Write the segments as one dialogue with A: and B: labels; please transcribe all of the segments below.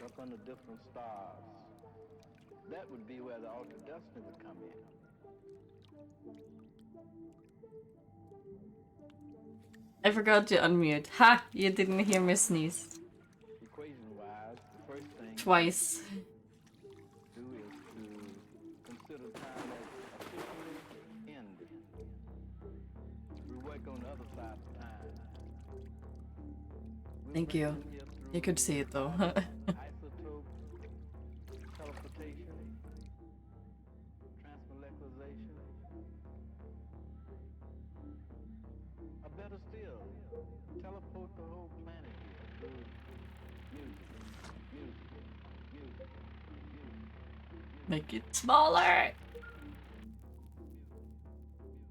A: Up under different stars. That would be where the altered destiny would come in.
B: I forgot to unmute. Ha! You didn't hear me sneeze.
A: Equation-wise, the first thing
B: Twice.
A: to do is to consider time as officially ended. We work on the other side of time.
B: Thank you. You could see it though.
A: Isotope, teleportation, transmolecularization. Or better still, teleport the whole planet here through music, music, music, music.
B: Make it smaller!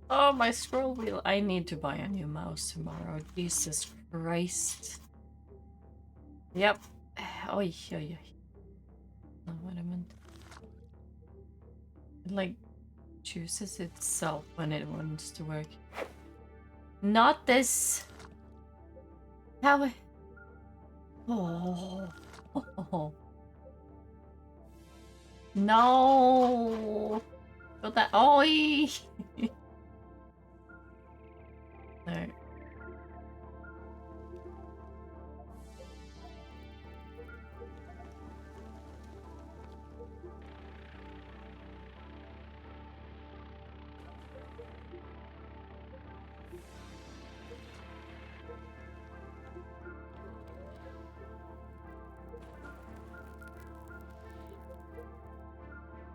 B: Oh, my scroll wheel. I need to buy a new mouse tomorrow. Jesus Christ. Yep. Oi, oi, oi. Not what I meant. It, like, chooses itself when it wants to work. Not this! How? Oh. Oh. No! Got that. Oi! No.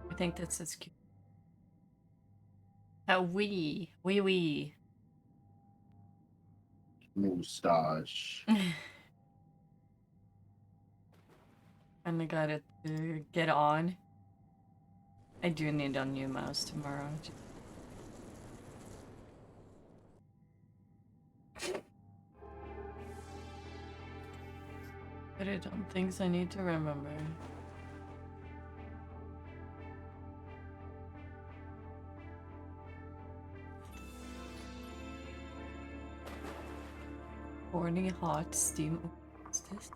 B: I think that's as cute. Wee. Wee wee.
C: Mustache.
B: And I got it to get on. I do need a new mouse tomorrow. Put it on things I need to remember. Horny hot steam. What's this?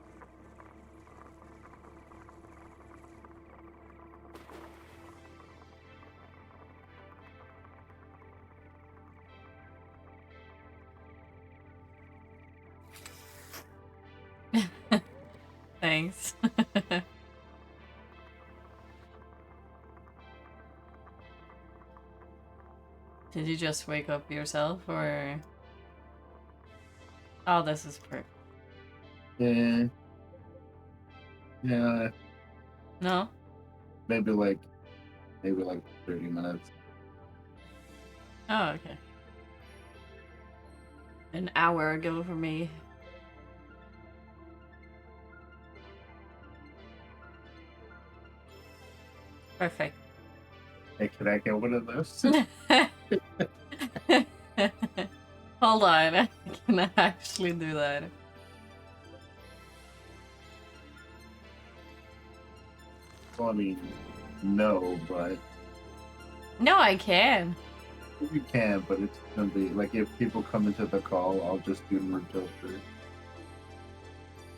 B: Thanks. Did you just wake up yourself, or? Oh, this is perfect.
C: Yeah. Yeah,
B: No?
C: maybe like 30 minutes.
B: Oh, okay. An hour ago for me. Perfect.
C: Hey, can I get one of those?
B: Hold on, I can actually do that.
C: Well, I mean, no, but
B: No, I can.
C: you can, but it's gonna be like if people come into the call, I'll just do more filter.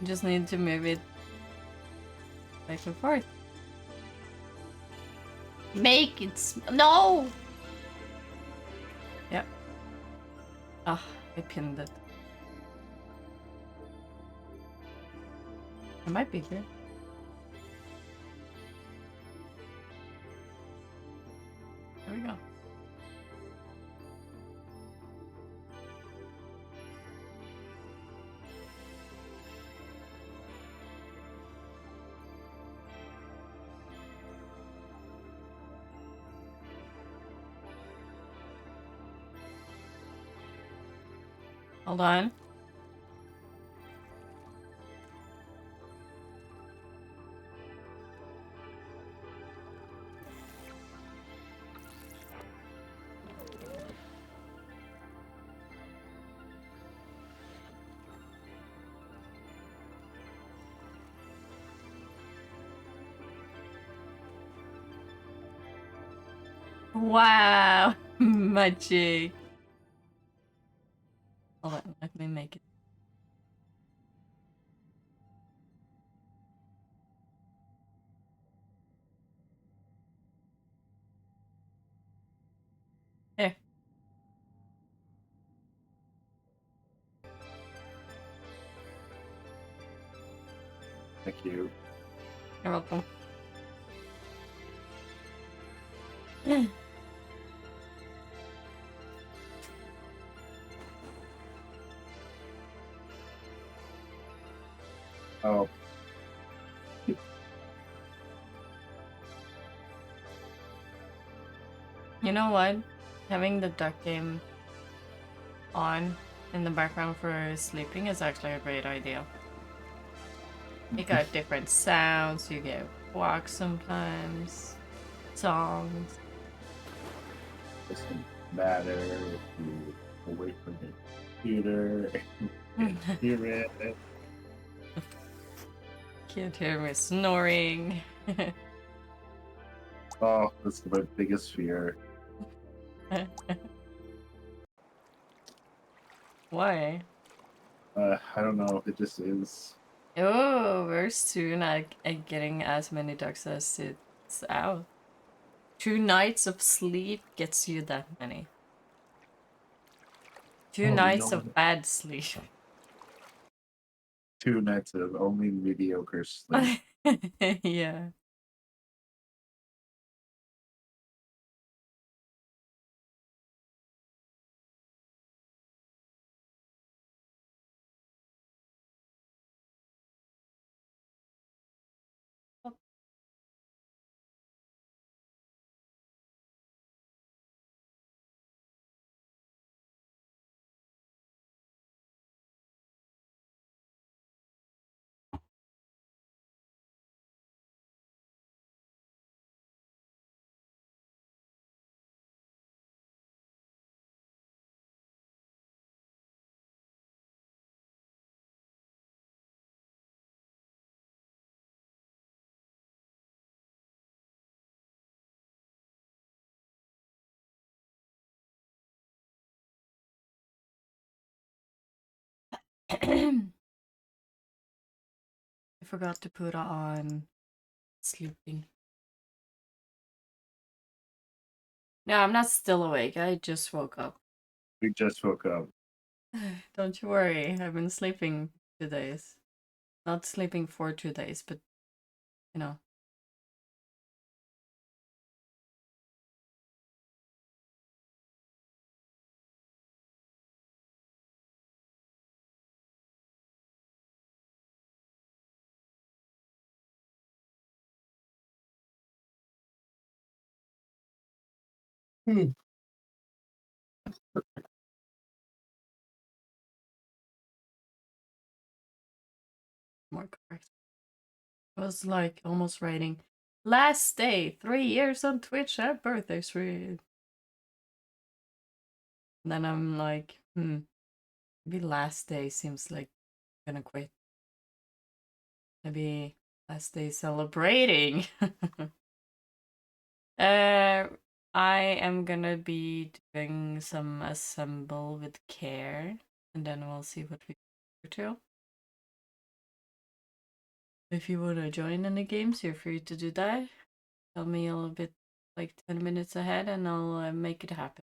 B: Just need to move it back and forth. Make it no! Yep. Ah, I pinned it. It might be here. There we go. Hold on. Wow, magic. Hold on, let me make it. Here.
C: Thank you.
B: You're welcome.
C: Oh,
B: You know what? Having the duck game on in the background for sleeping is actually a great idea. You got different sounds, you get walks sometimes, songs.
C: doesn't matter if you away from the computer and hear it.
B: Can't hear me snoring.
C: Oh, that's my biggest fear.
B: Why?
C: I don't know. It just is.
B: Oh, we're soon at getting as many ducks as it's out. 2 nights of sleep gets you that many. 2
C: Oh, you
B: nights
C: know
B: of
C: what?
B: bad sleep.
C: 2 nights of only mediocre sleep.
B: Yeah. I forgot to put on sleeping. No, I'm not still awake. I just woke up.
C: We just woke up.
B: Don't you worry. I've been sleeping 2 days. Not sleeping for 2 days, but you know.
C: Hmm.
B: More correct. It was like almost writing last day, 3 years on Twitch at birthday stream. Then I'm like, maybe last day seems like I'm gonna quit. Maybe last day celebrating. I am gonna be doing some assemble with care, and then we'll see what we do to. If you want to join in the games, you're free to do that. Tell me a little bit, like 10 minutes ahead, and I'll make it happen.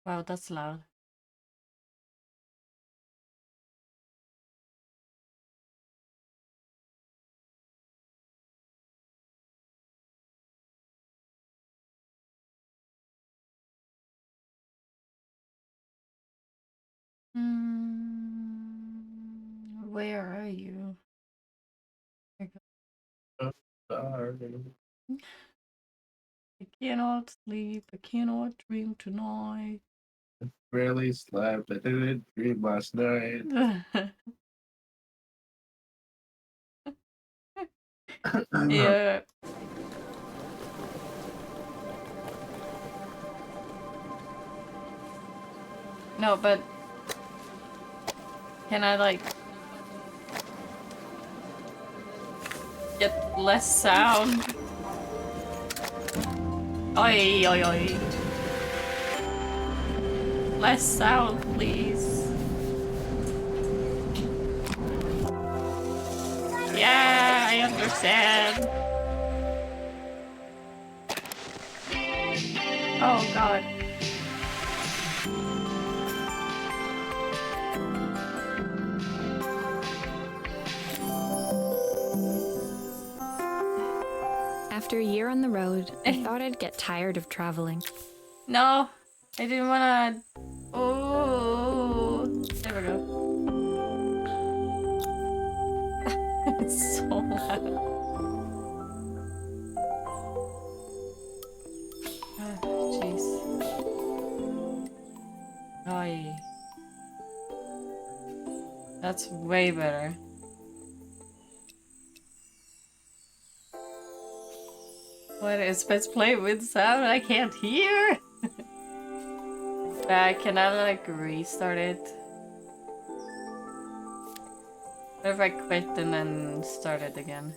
B: Wow, that's loud. Where are you?
C: Sorry.
B: I cannot sleep. I cannot dream tonight.
C: Barely slept. I didn't dream last night.
B: Yeah. No, but can I like get less sound? Oi, oi, oi. Less sound, please. Yeah, I understand. Oh god.
D: After a year on the road, I thought I'd get tired of traveling.
B: No, I didn't wanna. Oh, there we go. It's so loud. Jeez. Aye. That's way better. What is best play with sound? I can't hear. Can I like restart it? What if I quit and then start it again?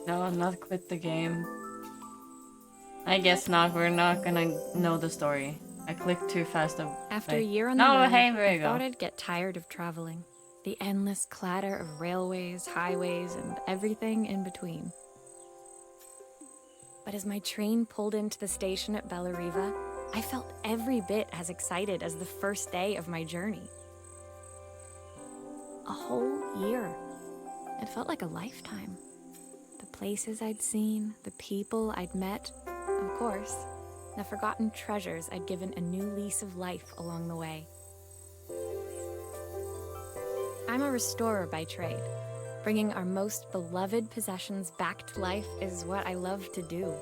B: No, not quit the game. I guess not. We're not gonna know the story. I clicked too fast.
D: After a year on the road, I thought I'd get tired of traveling. The endless clatter of railways, highways, and everything in between. But as my train pulled into the station at Bellariva, I felt every bit as excited as the first day of my journey. A whole year. It felt like a lifetime. The places I'd seen, the people I'd met, of course, the forgotten treasures I'd given a new lease of life along the way. I'm a restorer by trade. Bringing our most beloved possessions back to life is what I love to do.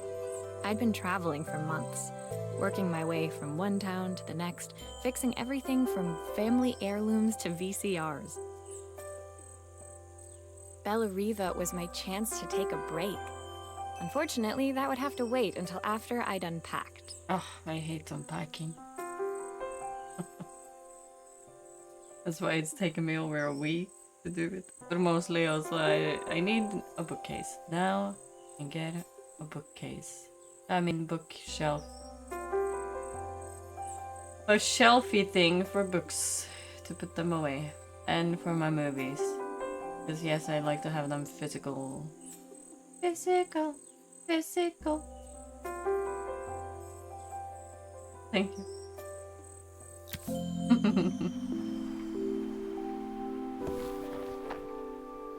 D: I'd been traveling for months, working my way from one town to the next, fixing everything from family heirlooms to VCRs. Bellariva was my chance to take a break. Unfortunately, that would have to wait until after I'd unpacked.
B: Oh, I hate unpacking. That's why it's taken me over a week to do it. But mostly also I need a bookcase. Now I can get a bookcase. I mean bookshelf. a shelfie thing for books to put them away, and for my movies. Because yes, I like to have them physical. Physical. Physical. Thank you.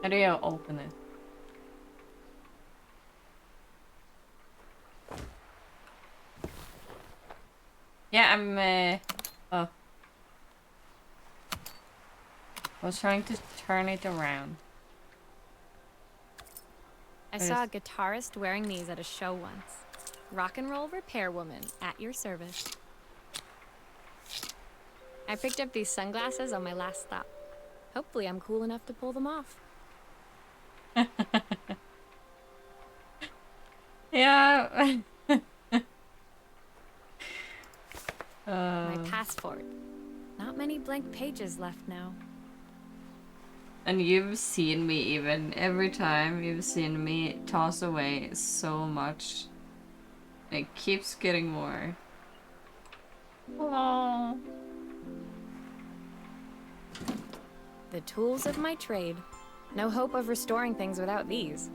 B: How do you open it? Yeah, I'm oh. I was trying to turn it around.
D: I saw a guitarist wearing these at a show once. Rock and roll repair woman at your service. I picked up these sunglasses on my last stop. Hopefully I'm cool enough to pull them off.
B: Yeah.
D: My passport. Not many blank pages left now.
B: And you've seen me even every time you've seen me toss away so much. It keeps getting more. Aww.
D: The tools of my trade. No hope of restoring things without these.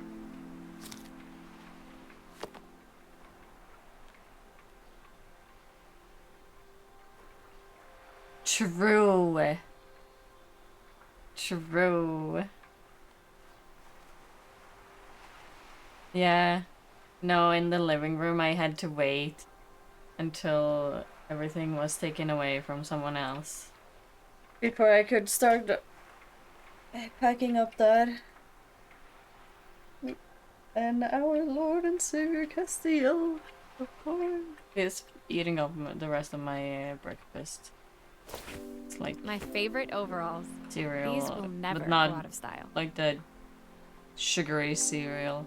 B: True. True. Yeah. No, in the living room I had to wait until everything was taken away from someone else before I could start packing up that. And our Lord and Savior Castile, of course, is eating up the rest of my breakfast. It's like
D: My favorite overalls.
B: cereal,
D: These will never
B: but
D: go
B: not
D: out of style.
B: like the sugary cereal.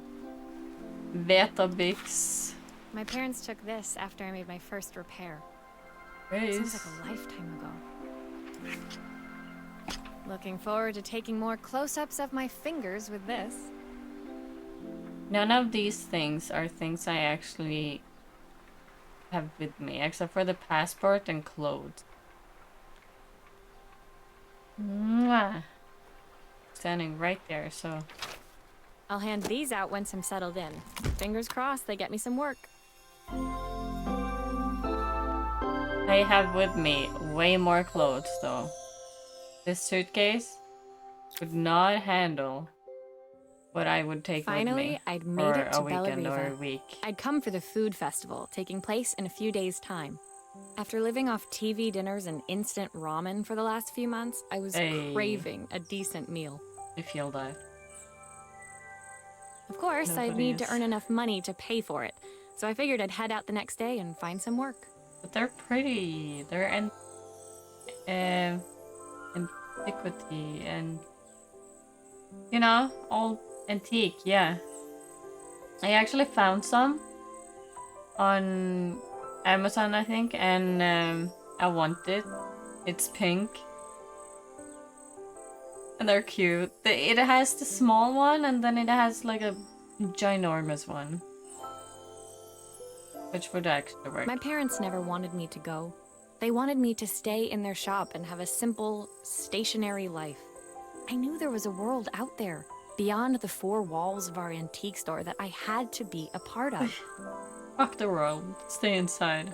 B: Vetabix.
D: My parents took this after I made my first repair. Seems like a lifetime ago. Looking forward to taking more close-ups of my fingers with this.
B: None of these things are things I actually have with me, except for the passport and clothes. Mwah. Standing right there, so...
D: I'll hand these out once I'm settled in. Fingers crossed they get me some work.
B: I have with me way more clothes, though. This suitcase would not handle what I would take with me
D: Finally, I'd made
B: for
D: it to
B: a weekend or a
D: Bellariva.
B: week.
D: I'd come for the food festival, taking place in a few days' time. After living off TV dinners and instant ramen for the last few months, I was
B: Hey.
D: craving a decent meal.
B: I feel that.
D: Of course, I'd
B: Nobody
D: need
B: is.
D: to earn enough money to pay for it, so I figured I'd head out the next day and find some work.
B: But they're pretty. They're antiquity and, you know, all antique. Yeah. I actually found some on Amazon, I think, and I want it. It's pink. And they're cute. It has the small one, and then it has like a ginormous one. Which would actually work.
D: My parents never wanted me to go. They wanted me to stay in their shop and have a simple, stationary life. I knew there was a world out there, beyond the four walls of our antique store, that I had to be a part of.
B: Fuck the world. Stay inside.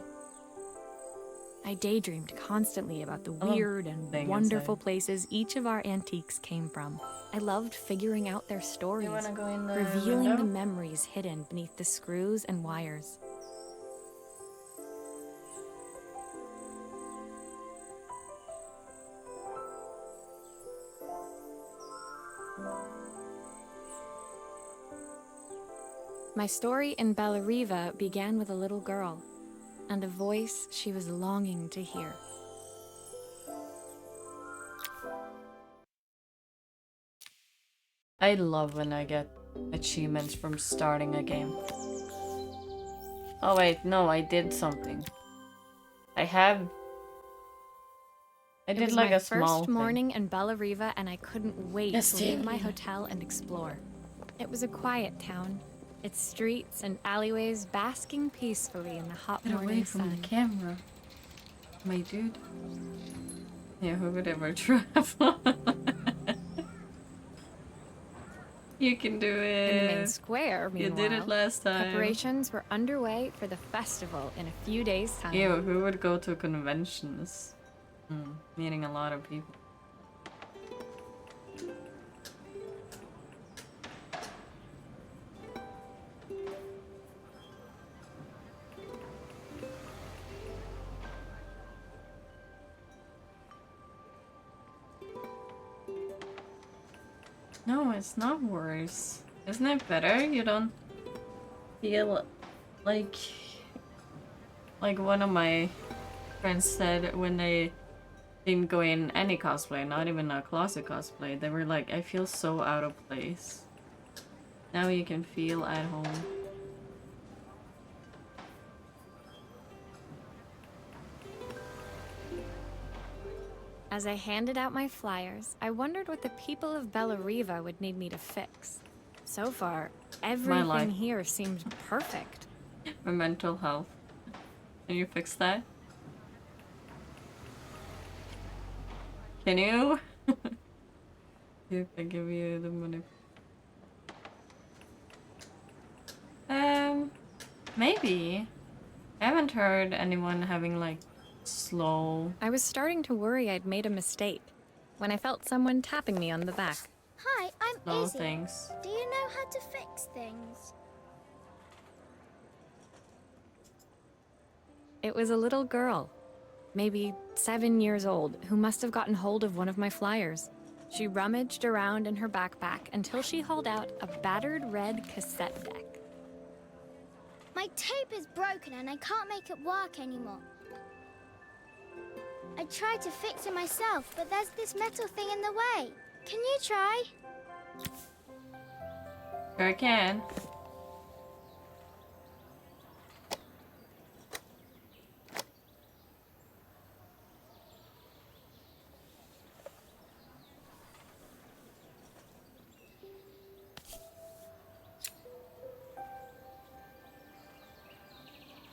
D: I daydreamed constantly about the
B: I love
D: weird and
B: staying
D: wonderful
B: inside.
D: places each of our antiques came from. I loved figuring out their stories,
B: You wanna go in the
D: revealing
B: window?
D: the memories hidden beneath the screws and wires. My story in Bellariva began with a little girl and a voice she was longing to hear.
B: I love when I get achievements from starting a game. Oh wait, no, I did something. I
D: It
B: did
D: was
B: like
D: my
B: a small
D: first
B: thing.
D: morning in Bellariva, and I couldn't wait
B: Yes,
D: to leave my
B: dear.
D: hotel and explore. It was a quiet town, its streets and alleyways basking peacefully in the hot
B: Get
D: morning
B: away from
D: sun.
B: the camera. My dude. Yeah, who would ever travel? You can do
D: In the main
B: it.
D: square,
B: You
D: meanwhile,
B: did it last time.
D: preparations were underway for the festival in a few days' time.
B: Ew, who would go to conventions? Meeting a lot of people. No, it's not worse. Isn't it better? You don't feel like one of my friends said when they didn't go in any cosplay, not even a closet cosplay, they were like, I feel so out of place. Now you can feel at home.
D: As I handed out my flyers, I wondered what the people of Bellariva would need me to fix. So far, everything
B: life.
D: here seemed perfect.
B: My mental health. Can you fix that? Can you? If I give you the money. Maybe. I haven't heard anyone having like slow.
D: I was starting to worry I'd made a mistake when I felt someone tapping me on the back.
E: Hi, I'm
B: Slow
E: Izzy.
B: things.
E: Do you know how to fix things?
D: It was a little girl, maybe 7 years old, who must have gotten hold of one of my flyers. She rummaged around in her backpack until she hauled out a battered red cassette deck.
E: My tape is broken and I can't make it work anymore. I tried to fix it myself, but there's this metal thing in the way. Can you try?
B: Sure I can.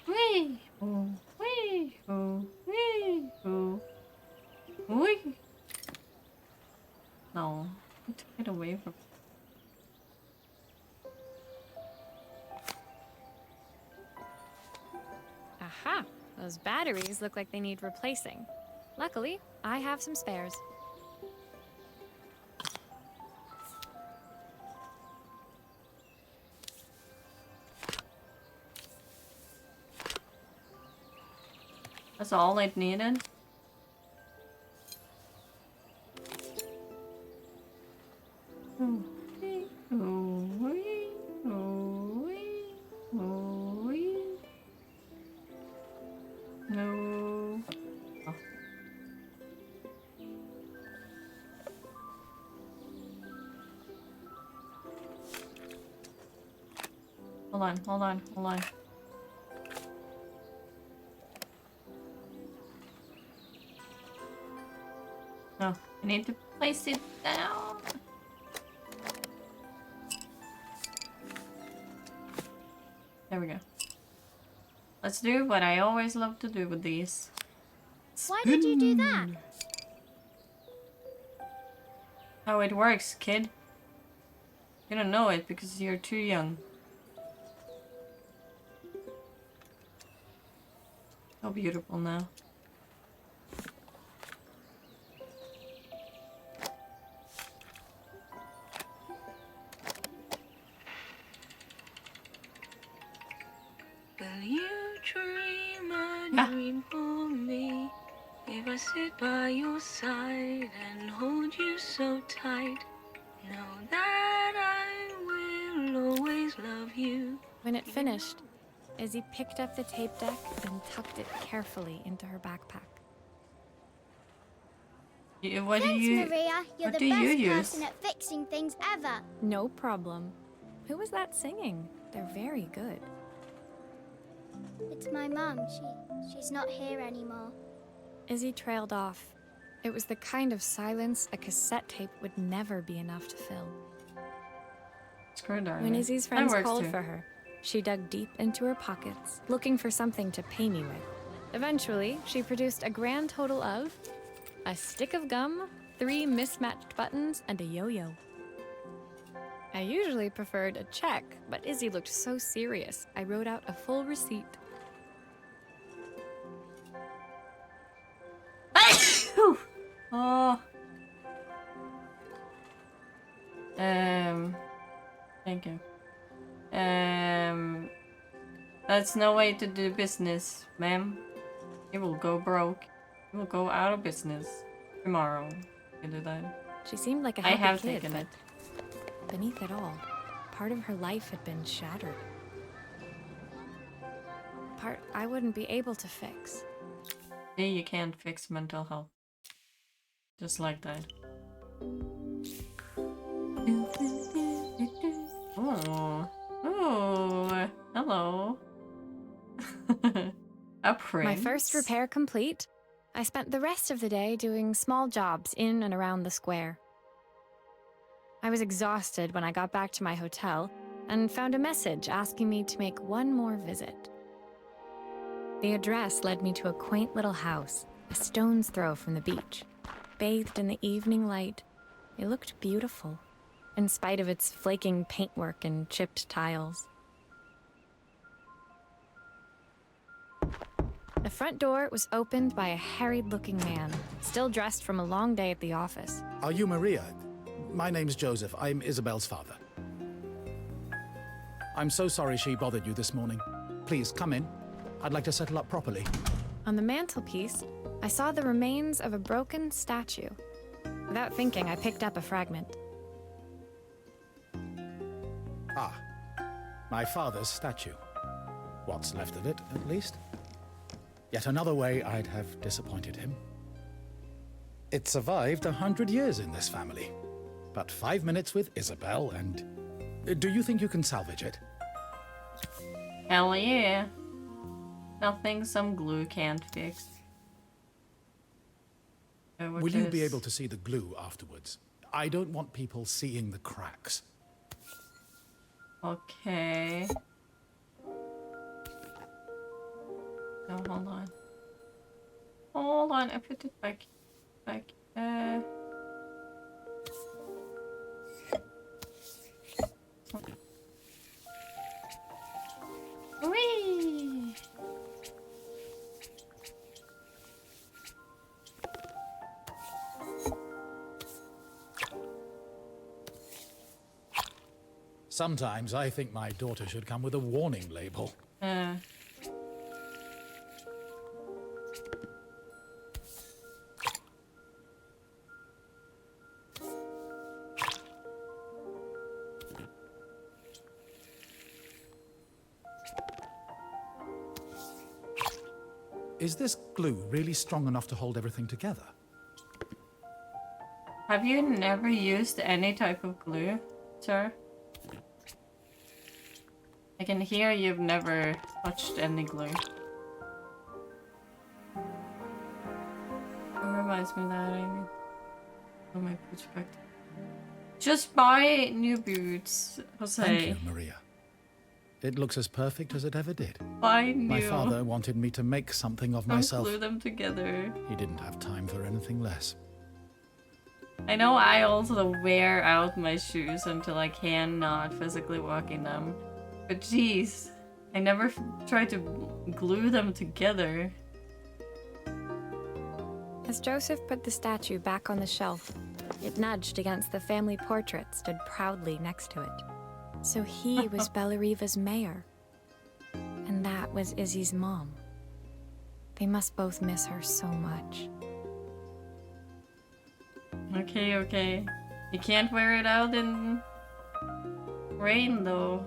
B: Wee! Oh, wee! Oh, wee! Oh, wee! No, I need to get away from.
D: Aha! Those batteries look like they need replacing. Luckily, I have some spares.
B: That's all it needed. Oh, wee! Oh, wee! Oh, wee! Oh, wee! No. Oh. Hold on, hold on, hold on. No, I need to place it down. There we go. Let's do what I always love to do with these.
E: Why did you do that?
B: How it works, kid. You don't know it because you're too young. So beautiful now.
F: Will you dream a
B: Yeah.
F: dream for me? If I sit by your side and hold you so tight, know that I will always love you.
D: When it finished, Izzy picked up the tape deck and tucked it carefully into her backpack.
B: What do
E: Thanks,
B: you?
E: Maria. You're
B: what
E: the
B: do you
E: best
B: use?
E: person at fixing things ever.
D: No problem. Who was that singing? They're very good.
E: It's my mum. She's not here anymore.
D: Izzy trailed off. It was the kind of silence a cassette tape would never be enough to fill.
B: Screwdriver.
D: When Izzy's
B: That
D: friends
B: works
D: called
B: too.
D: for her, she dug deep into her pockets, looking for something to pay me with. Eventually, she produced a grand total of a stick of gum, 3 mismatched buttons, and a yo-yo. I usually preferred a check, but Izzy looked so serious, I wrote out a full receipt.
B: Oh. Thank you. That's no way to do business, ma'am. You will go broke. You will go out of business tomorrow. You do that.
D: She seemed like a
B: I
D: happy
B: have
D: kid,
B: taken
D: but
B: it.
D: beneath it all, part of her life had been shattered. Part I wouldn't be able to fix.
B: See, you can't fix mental health. Just like that. Oh. Oh. Hello. A prince.
D: My first repair complete, I spent the rest of the day doing small jobs in and around the square. I was exhausted when I got back to my hotel and found a message asking me to make one more visit. The address led me to a quaint little house, a stone's throw from the beach. Bathed in the evening light, it looked beautiful, in spite of its flaking paintwork and chipped tiles. The front door was opened by a harried-looking man, still dressed from a long day at the office.
G: Are you Maria? My name's Joseph. I'm Isabel's father. I'm so sorry she bothered you this morning. Please, come in. I'd like to settle up properly.
D: On the mantelpiece, I saw the remains of a broken statue. Without thinking, I picked up a fragment.
G: Ah, my father's statue. What's left of it, at least. Yet another way I'd have disappointed him. It survived 100 years in this family. But 5 minutes with Isabel and... Do you think you can salvage it?
B: Hell yeah. Nothing some glue can't fix.
G: Will you be able to see the glue afterwards? I don't want people seeing the cracks.
B: Okay. No, hold on. Hold on, I put it back. Whee!
G: Sometimes I think my daughter should come with a warning label. Is this glue really strong enough to hold everything together?
B: Have you never used any type of glue, sir? I can hear you've never touched any glue. It reminds me of that, I mean. From my perspective. Just buy new boots, Jose.
G: Thank you, Maria. It looks as perfect as it ever did.
B: Buy new.
G: My father wanted me to make something of
B: Don't
G: myself.
B: glue them together.
G: He didn't have time for anything less.
B: I know I also wear out my shoes until I cannot physically walk in them. But geez, I never tried to glue them together.
D: As Joseph put the statue back on the shelf, it nudged against the family portrait stood proudly next to it. So he was Bellariva's mayor. And that was Izzy's mom. They must both miss her so much.
B: Okay, okay. You can't wear it out in rain, though.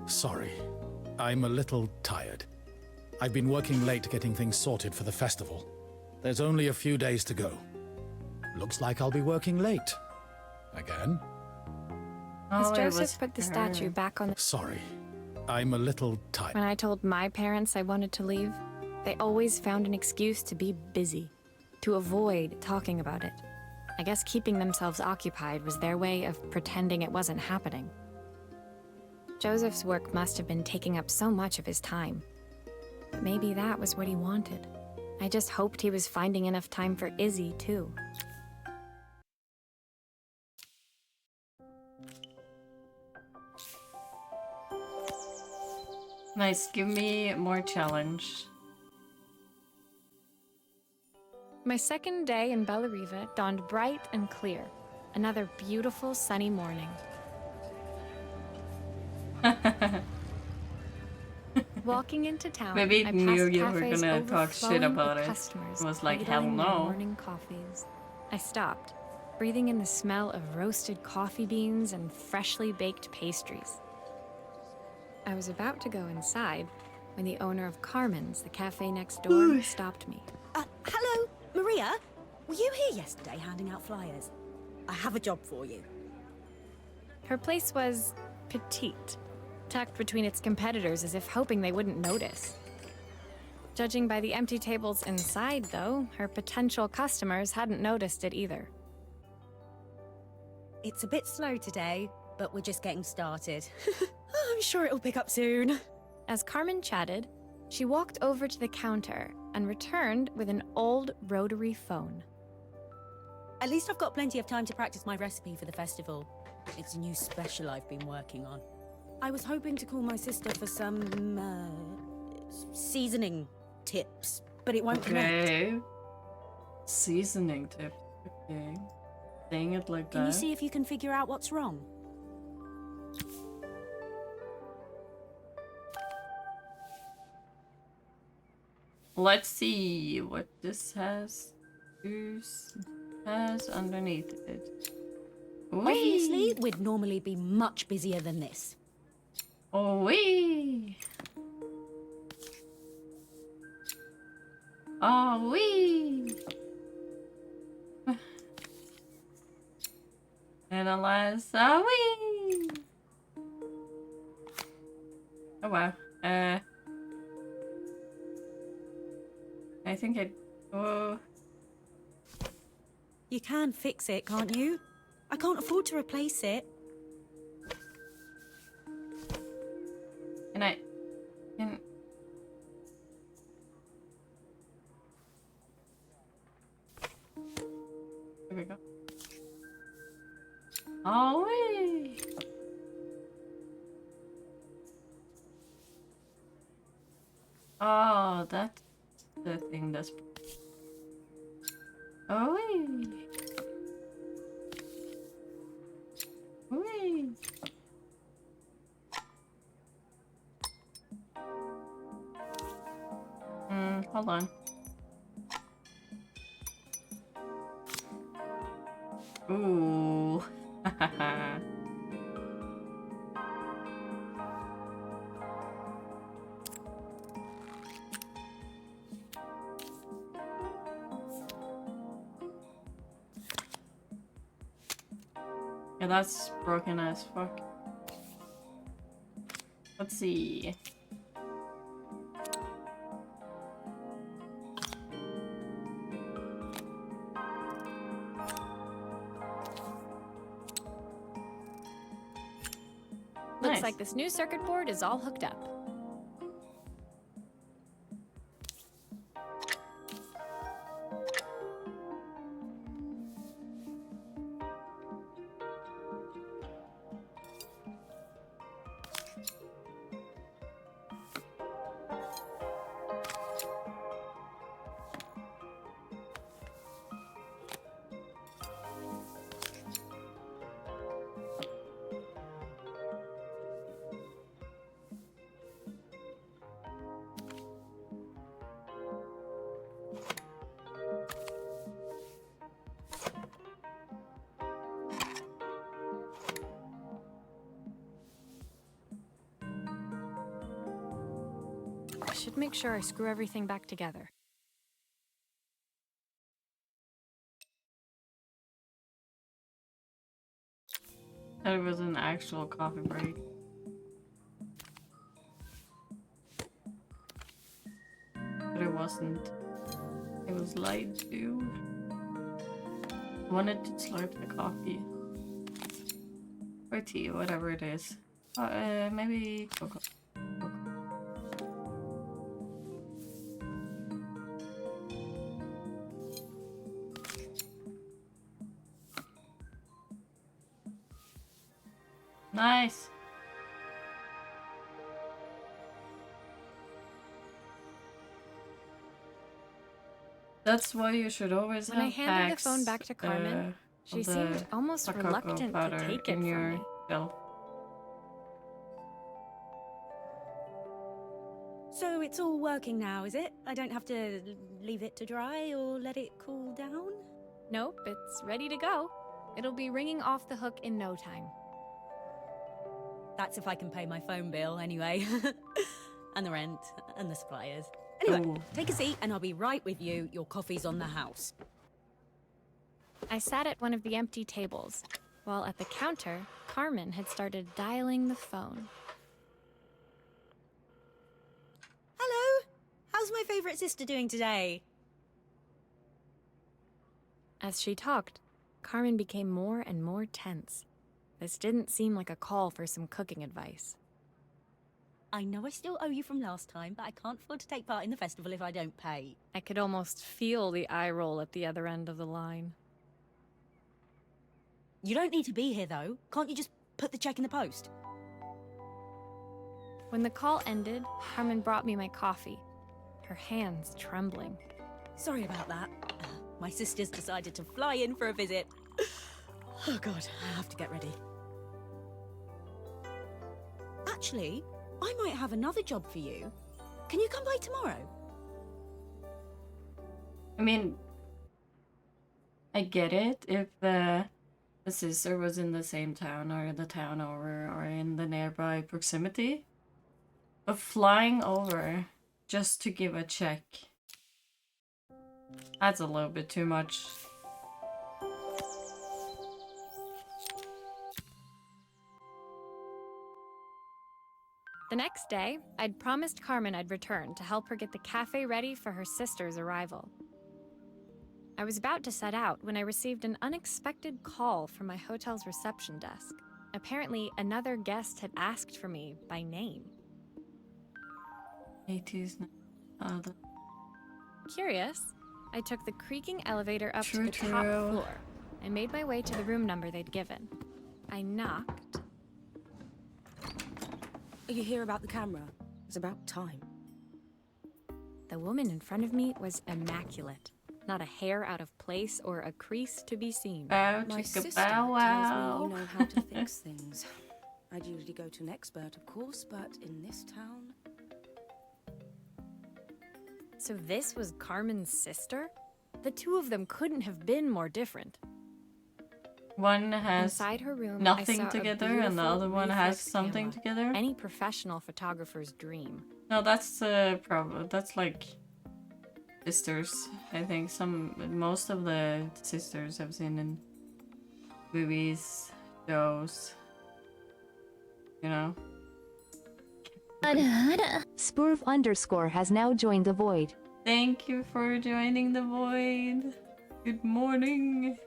G: Sorry. I'm a little tired. I've been working late getting things sorted for the festival. There's only a few days to go. Looks like I'll be working late. Again?
D: As
B: Oh, it
D: Joseph
B: was
D: put the
B: her.
D: statue back on the...
G: Sorry. I'm a little tired.
D: When I told my parents I wanted to leave, they always found an excuse to be busy, to avoid talking about it. I guess keeping themselves occupied was their way of pretending it wasn't happening. Joseph's work must have been taking up so much of his time. Maybe that was what he wanted. I just hoped he was finding enough time for Izzy, too.
B: Nice, give me more challenge.
D: My second day in Bellariva dawned bright and clear. Another beautiful sunny morning. Walking into town,
B: Maybe
D: I
B: it knew
D: passed
B: you were
D: cafes
B: gonna talk shit
D: overflowing
B: about
D: with
B: it.
D: customers
B: It was like, hell
D: ladling their
B: no.
D: morning coffees. I stopped, breathing in the smell of roasted coffee beans and freshly baked pastries. I was about to go inside when the owner of Carmen's, the cafe next door, stopped me.
H: Hello, Maria? Were you here yesterday handing out flyers? I have a job for you.
D: Her place was petite, tucked between its competitors as if hoping they wouldn't notice. Judging by the empty tables inside, though, her potential customers hadn't noticed it either.
H: It's a bit slow today, but we're just getting started. I'm sure it'll pick up soon.
D: As Carmen chatted, she walked over to the counter and returned with an old rotary phone.
H: At least I've got plenty of time to practice my recipe for the festival. It's a new special I've been working on. I was hoping to call my sister for some, seasoning tips, but it won't connect.
B: Okay. Seasoning tips. Okay. Saying it like
H: Can
B: that.
H: you see if you can figure out what's wrong?
B: Let's see what this has. Has underneath it.
H: Obviously, we'd normally be much busier than this.
B: Oh wee. Oh wee. Analyze. Oh wee. Oh wow. I think I. Oh.
H: You can fix it, can't you? I can't afford to replace it.
B: And I. Can. There we go. Oh wee. Oh, that's the thing that's. Oh wee. Wee. Hold on. Ooh. Yeah, that's broken as fuck. Let's see.
D: Looks
B: Nice.
D: like this new circuit board is all hooked up. I should make sure I screw everything back together.
B: Thought it was an actual coffee break. But it wasn't. It was lied to. I wanted to slurp the coffee. Or tea, whatever it is. Maybe cocoa. Nice. That's why you should always
D: When I
B: have
D: handed the
B: packs,
D: phone back to Carmen, she
B: of the
D: seemed almost
B: hot cocoa
D: reluctant to
B: powder
D: take it
B: in
D: from
B: your
D: me.
B: shelf.
H: So it's all working now, is it? I don't have to leave it to dry or let it cool down?
D: Nope, it's ready to go. It'll be ringing off the hook in no time.
H: That's if I can pay my phone bill, anyway. And the rent, and the suppliers. Anyway,
B: Ooh.
H: take a seat and I'll be right with you. Your coffee's on the house.
D: I sat at one of the empty tables, while at the counter, Carmen had started dialing the phone.
H: Hello! How's my favourite sister doing today?
D: As she talked, Carmen became more and more tense. This didn't seem like a call for some cooking advice.
H: I know I still owe you from last time, but I can't afford to take part in the festival if I don't pay.
D: I could almost feel the eye roll at the other end of the line.
H: You don't need to be here, though. Can't you just put the check in the post?
D: When the call ended, Carmen brought me my coffee, her hands trembling.
H: Sorry about that. My sister's decided to fly in for a visit. Oh God, I have to get ready. Actually, I might have another job for you. Can you come by tomorrow?
B: I mean, I get it if the sister was in the same town or the town over or in the nearby proximity. But flying over just to give a check, that's a little bit too much.
D: The next day, I'd promised Carmen I'd return to help her get the cafe ready for her sister's arrival. I was about to set out when I received an unexpected call from my hotel's reception desk. Apparently, another guest had asked for me by name.
B: 80s.
D: Curious, I took the creaking elevator up to
B: True,
D: the top
B: true.
D: floor and made my way to the room number they'd given. I knocked.
I: Are you here about the camera? It's about time.
D: The woman in front of me was immaculate. Not a hair out of place or a crease to be seen.
B: Bow
I: My
B: chicka
I: sister
B: bow
I: tells
B: wow.
I: me you know how to fix things. I'd usually go to an expert, of course, but in this town...
D: So this was Carmen's sister? The two of them couldn't have been more different.
B: One has
D: Inside her room, I
B: nothing
D: saw a
B: together and the
D: beautiful
B: other one has
D: reflex
B: something
D: camera.
B: together.
D: Any professional photographer's dream.
B: No, that's problem. That's like sisters. I think most of the sisters I've seen in movies, shows. You know.
J: Spurf_ has now joined the void.
B: Thank you for joining the void. Good morning.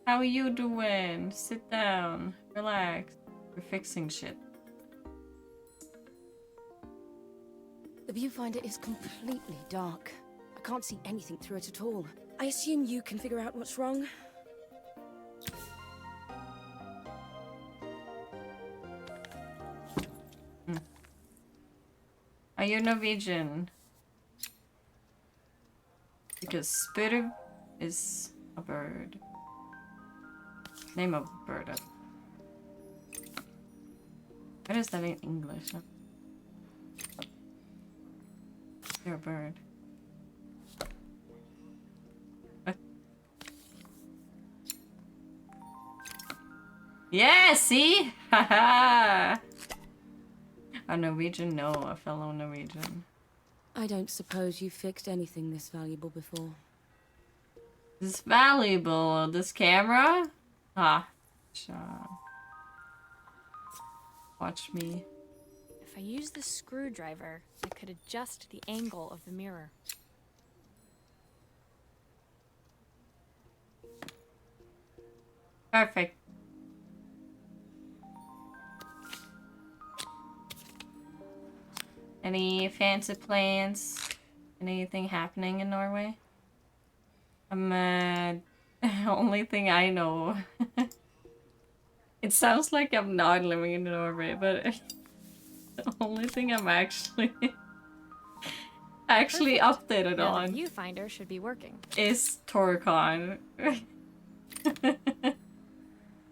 B: How you doing? Sit down. Relax. We're fixing shit.
I: The viewfinder is completely dark. I can't see anything through it at all. I assume you can figure out what's wrong.
B: Are you Norwegian? Because Spurv is a bird. Name of a bird. What is that in English? You're a bird. What? Yeah, see? Haha! A Norwegian? No, a fellow Norwegian.
I: I don't suppose you've fixed anything this valuable before.
B: This valuable, this camera? Ah, watch me.
D: If I used the screwdriver, I could adjust the angle of the mirror.
B: Perfect. Any fancy plans? Anything happening in Norway? Only thing I know It sounds like I'm not living in Norway, but the only thing I'm actually
D: Perfect.
B: updated
D: Now
B: on
D: the viewfinder should be working.
B: is Torcon.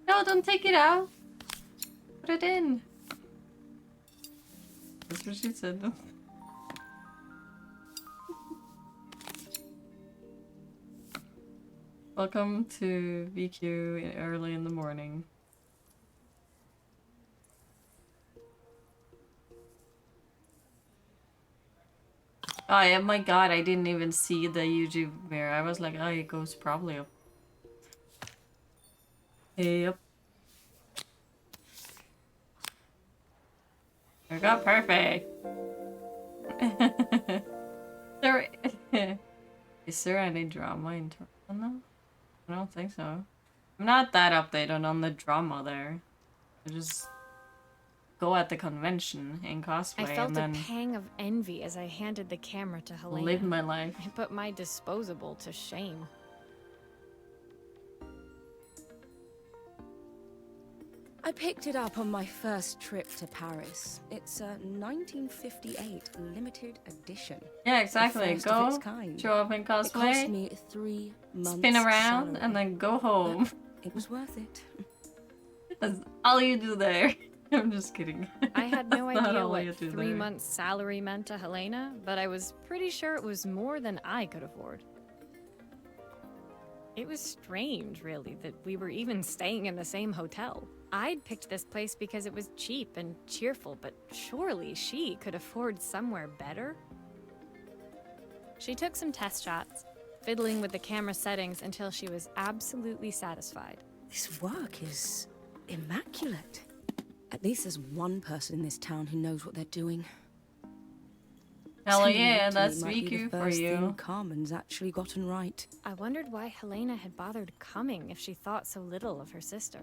B: No, don't take it out. Put it in. That's what she said. Welcome to VQ early in the morning. Oh yeah, my god, I didn't even see the YouTube mirror. I was like, oh, it goes probably up. Yep. There we go, perfect. Is there any drama in Toronto? I don't think so. I'm not that updated on the drama there. I just go at the convention in cosplay
D: I felt
B: and then
D: a pang of envy as I handed the camera to Helena.
B: live my life.
D: I put my disposable to shame.
I: I picked it up on my first trip to Paris. It's a 1958 limited edition.
B: Yeah, exactly.
I: The first of its
B: Go,
I: kind.
B: show up in
I: It cost
B: cosplay,
I: me 3 months.
B: spin around,
I: salary.
B: and then go home.
I: It was worth it.
B: That's all you do there. I'm just kidding.
D: I had no
B: That's not
D: idea
B: all
D: what
B: you do
D: 3
B: there.
D: months' salary meant to Helena, but I was pretty sure it was more than I could afford. It was strange, really, that we were even staying in the same hotel. I'd picked this place because it was cheap and cheerful, but surely she could afford somewhere better? She took some test shots, fiddling with the camera settings until she was absolutely satisfied.
I: This work is immaculate. At least there's one person in this town who knows what they're doing.
B: Hell
I: Sending
B: yeah,
I: it to me
B: that's
I: might be the
B: VQ for
I: first thing
B: you.
I: Carmen's actually gotten right.
D: I wondered why Helena had bothered coming if she thought so little of her sister.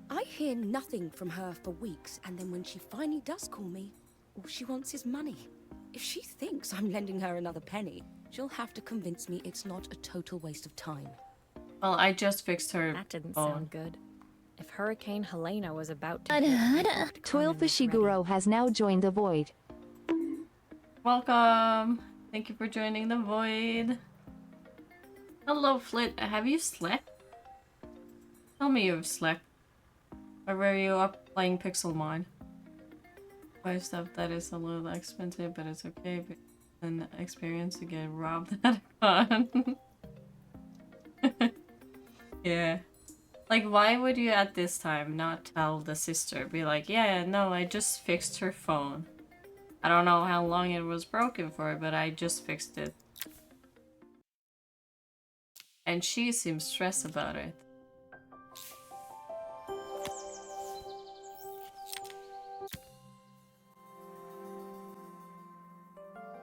I: I hear nothing from her for weeks, and then when she finally does call me, all she wants is money. If she thinks I'm lending her another penny, she'll have to convince me it's not a total waste of time.
B: Well, I just fixed her
D: That didn't
B: phone.
D: sound good. If Hurricane Helena was about to hit,
J: Toil Fushiguro has now joined the void.
B: Welcome. Thank you for joining the void. Hello, Flit. Have you slept? Tell me you've slept. Or were you up playing Pixelmon? Buy stuff that is a little expensive, but it's okay. But an experience to get robbed at a con. Yeah. Like, why would you at this time not tell the sister? Be like, yeah, no, I just fixed her phone. I don't know how long it was broken for, but I just fixed it. And she seems stressed about it.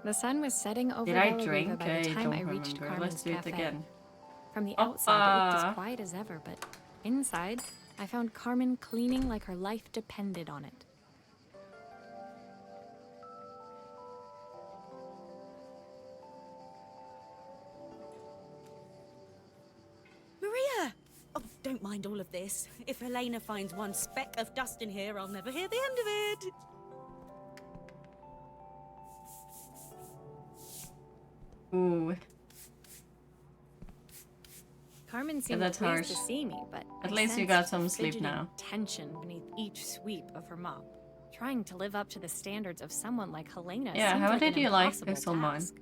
D: The sun was setting over
B: Did I
D: Bella
B: drink?
D: Riva by the
B: I
D: time
B: don't
D: I reached
B: remember.
D: Carmen's
B: Let's do it
D: cafe.
B: again.
D: From the outside, it looked
B: Oppa.
D: as quiet as ever, but inside, I found Carmen cleaning like her life depended on it.
H: Maria! Oh, don't mind all of this. If Helena finds one speck of dust in here, I'll never hear the end of it.
B: Ooh.
D: Carmen seemed
B: that's
D: pleased to
B: harsh.
D: see me, but
B: At
D: I
B: least you
D: sensed
B: got some sleep
D: fidgeting
B: now.
D: tension beneath each sweep of her mop. Trying to live up to the standards of someone like Helena
B: Yeah,
D: seemed
B: how
D: like
B: did
D: an
B: you like
D: impossible
B: Pixelmon?
D: task.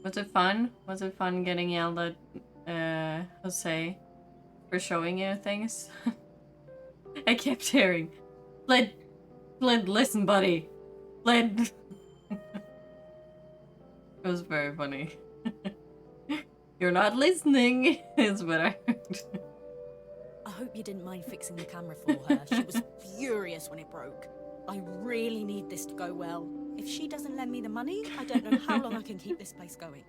B: Was it fun? Was it fun getting yelled at, Jose, for showing you things? I kept hearing, Flint, listen, buddy. Flint. It was very funny. You're not listening, is what I heard.
H: I hope you didn't mind fixing the camera for her. She was furious when it broke. I really need this to go well. If she doesn't lend me the money, I don't know how long I can keep this place going.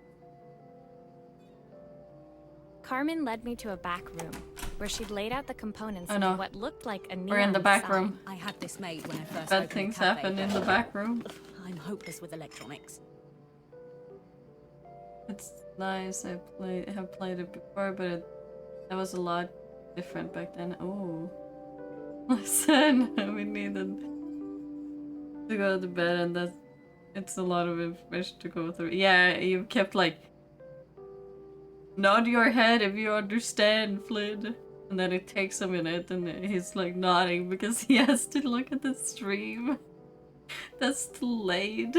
D: Carmen led me to a back room, where she'd laid out the components
B: Oh,
D: of
B: no.
D: what looked like a neon
B: We're in the back
D: sign.
B: room.
H: I had this made when I first
B: Bad
H: opened
B: things
H: the cafe,
B: happen in
H: but
B: the back room.
H: I'm hopeless with electronics.
B: It's nice. I have played it before, but that was a lot. different back then. Oh. Listen, we needed to go to bed and that's it's a lot of information to go through. Yeah, you kept like nod your head if you understand, Flynn. And then it takes a minute and he's like nodding because he has to look at the stream. That's delayed.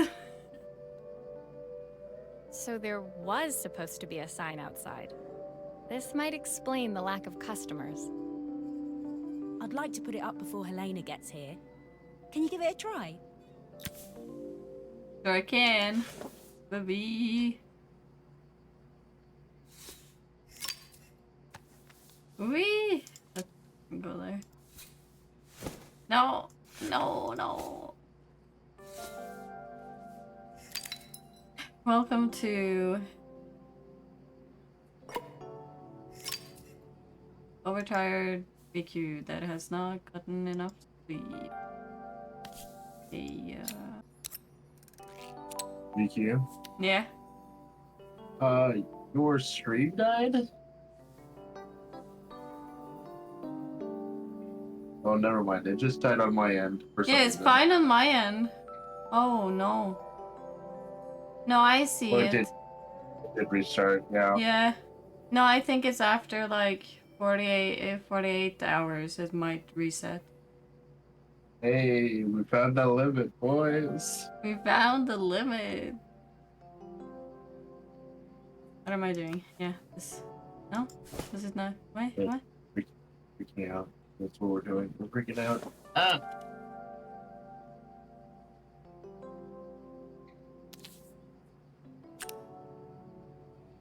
D: So there was supposed to be a sign outside. This might explain the lack of customers.
H: I'd like to put it up before Helena gets here. Can you give it a try?
B: Sure I can. Baby. Wee! Let's go there. No! No, no. Welcome to Overtired BQ that has not gotten enough sleep.
C: BQ.
B: Yeah.
C: Your stream died? Oh, never mind. It just died on my end. For some
B: Yeah, it's
C: reason.
B: fine on my end. Oh no. No, I see
C: Well,
B: it.
C: it did restart, yeah.
B: Yeah. No, I think it's after like 48 hours it might reset.
C: Hey, we found that limit, boys.
B: We found the limit. What am I doing? Yeah, this. No? This is not. Wait,
C: Yeah.
B: what?
C: Freaking out. That's what we're doing. We're freaking out. Ah!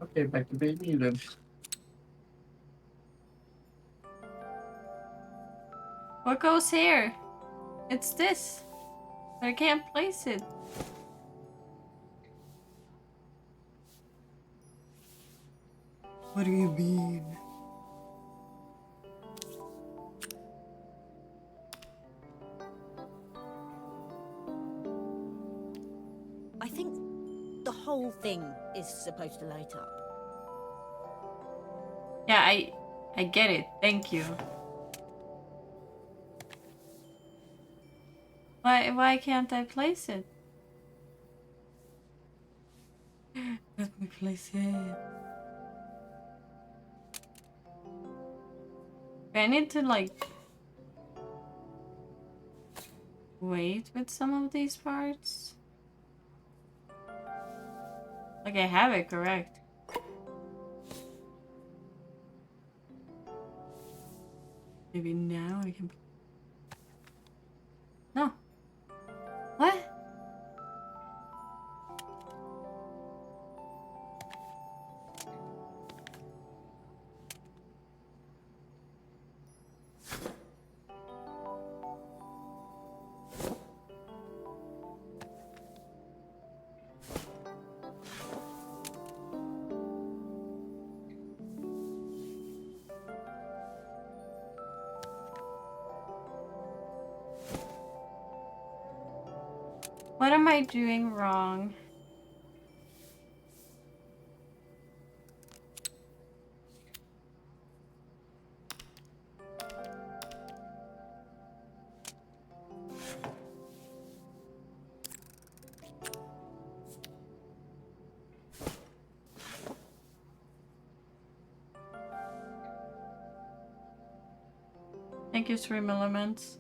C: Okay, back to being muted.
B: What goes here? It's this. I can't place it. What do you mean?
H: I think the whole thing is supposed to light up.
B: Yeah, I get it. Thank you. Why can't I place it? Let me place it. I need to like wait with some of these parts. Like I have it correct. Maybe now I can. No. What? What am I doing wrong? Thank you, Stream Elements.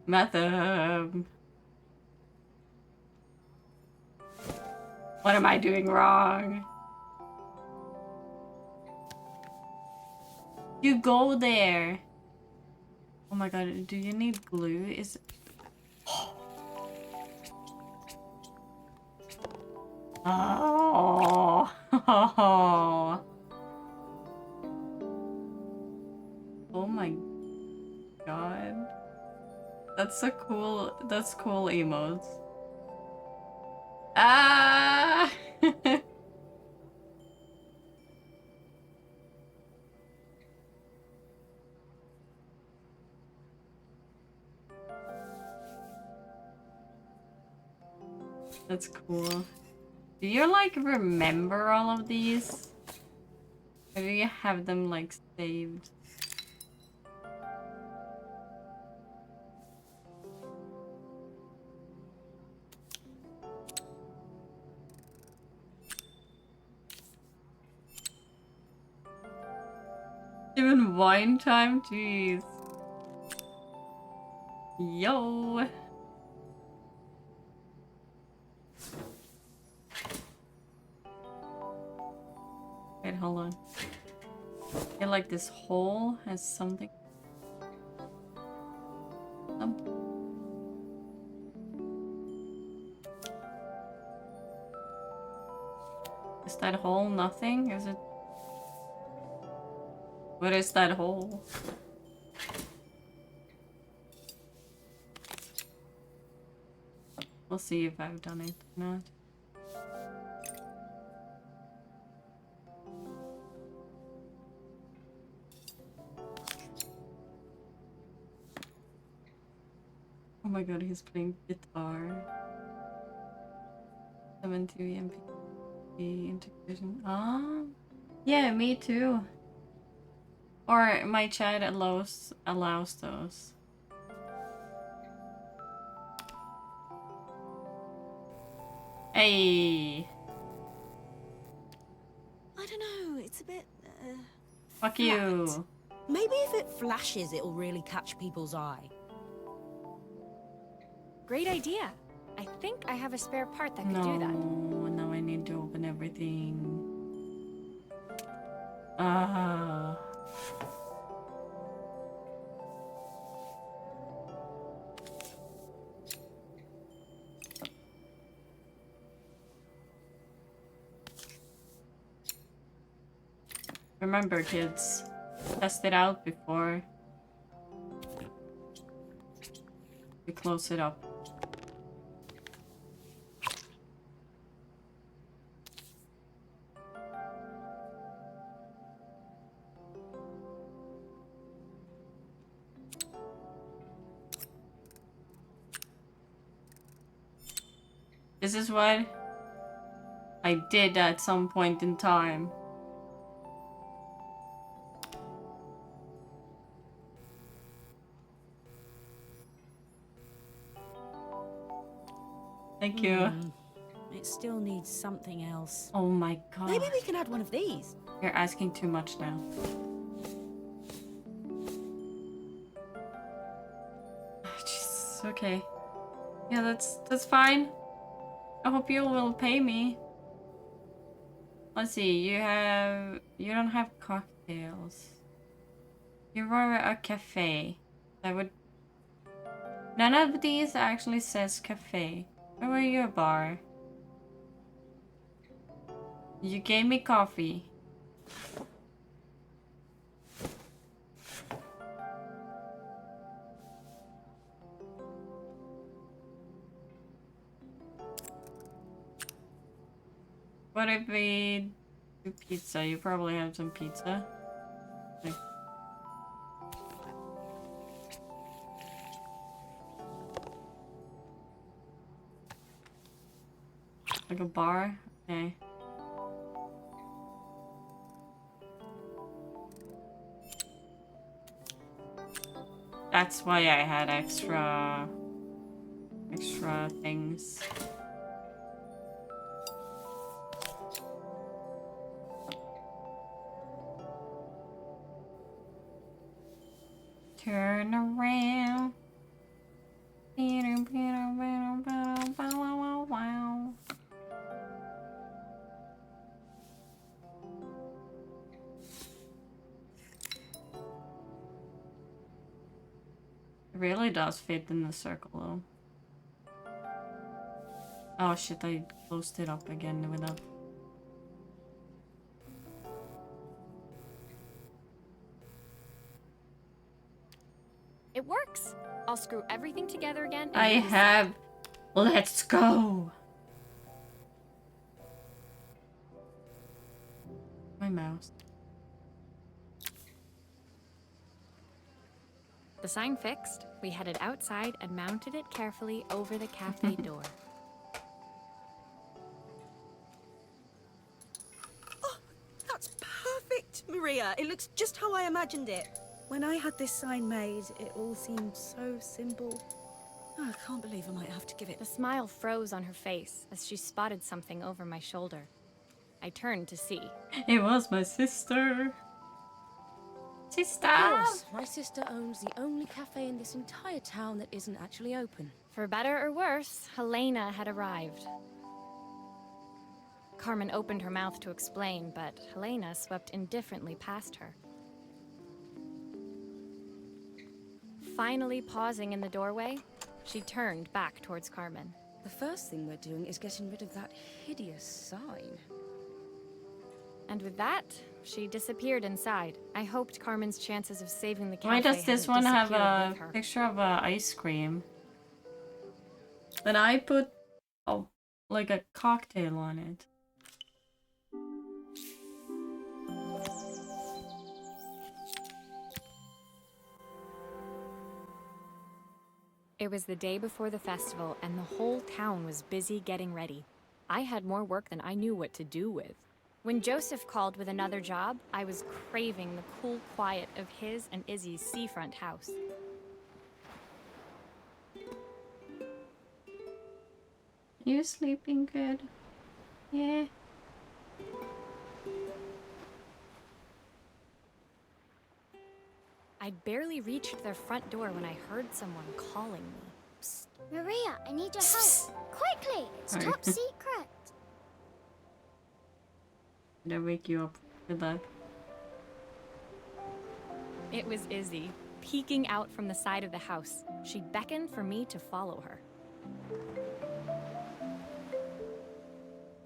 B: Method. What am I doing wrong? You go there. Oh my god, do you need glue? Is Oh. Oh my god. That's cool emotes. Ah! That's cool. Do you like remember all of these? Or do you have them like saved? Even wine time? Jeez. Yo! Wait, hold on. I feel like this hole has something. Is that hole nothing? Is it? What is that hole? We'll see if I've done it or not. Oh my god, he's playing guitar. 72 MP integration. Ah, yeah, me too. Or my chat allows those. Hey.
H: I don't know, it's a bit...
B: Fuck
H: flat.
B: you.
H: Maybe if it flashes, it'll really catch people's eye.
D: Great idea. I think I have a spare part that could do that.
B: No, now I need to open everything. Ah. Remember, kids, test it out before you close it up. This is what I did at some point in time. Thank you.
H: It still needs something else.
B: Oh my god.
H: Maybe we can add one of these.
B: You're asking too much now. Jesus, okay. Yeah, that's fine. I hope you will pay me. Let's see, you don't have cocktails. You were a cafe. That would... None of these actually says cafe. Where were you a bar? You gave me coffee. What if we do pizza? You probably have some pizza. Like a bar? Okay. That's why I had extra things. Turn around. Wow. It really does fit in the circle though. Oh shit, I closed it up again without...
D: It works. I'll screw everything together again. And
B: I
D: use-
B: have... Let's go! My mouse.
D: The sign fixed, we headed outside and mounted it carefully over the cafe door.
H: Oh, that's perfect, Maria. It looks just how I imagined it. When I had this sign made, it all seemed so simple. Oh, I can't believe I might have to give it.
D: The smile froze on her face as she spotted something over my shoulder. I turned to see.
B: It was my sister. Sister!
I: Of course, my sister owns the only cafe in this entire town that isn't actually open.
D: For better or worse, Helena had arrived. Carmen opened her mouth to explain, but Helena swept indifferently past her. Finally pausing in the doorway, she turned back towards Carmen.
I: The first thing we're doing is getting rid of that hideous sign.
D: And with that, she disappeared inside. I hoped Carmen's chances of saving the cafe
B: Why does this
D: hadn't
B: one have
D: disappeared
B: a
D: with her.
B: picture of ice cream? But I put like a cocktail on it.
D: It was the day before the festival, and the whole town was busy getting ready. I had more work than I knew what to do with. When Joseph called with another job, I was craving the cool quiet of his and Izzy's seafront house.
B: You sleeping good? Yeah.
D: I'd barely reached their front door when I heard someone calling me.
E: Psst, Maria, I need your help. Quickly, it's
B: Sorry.
E: top secret.
B: Did I wake you up with that?
D: It was Izzy, peeking out from the side of the house. She beckoned for me to follow her.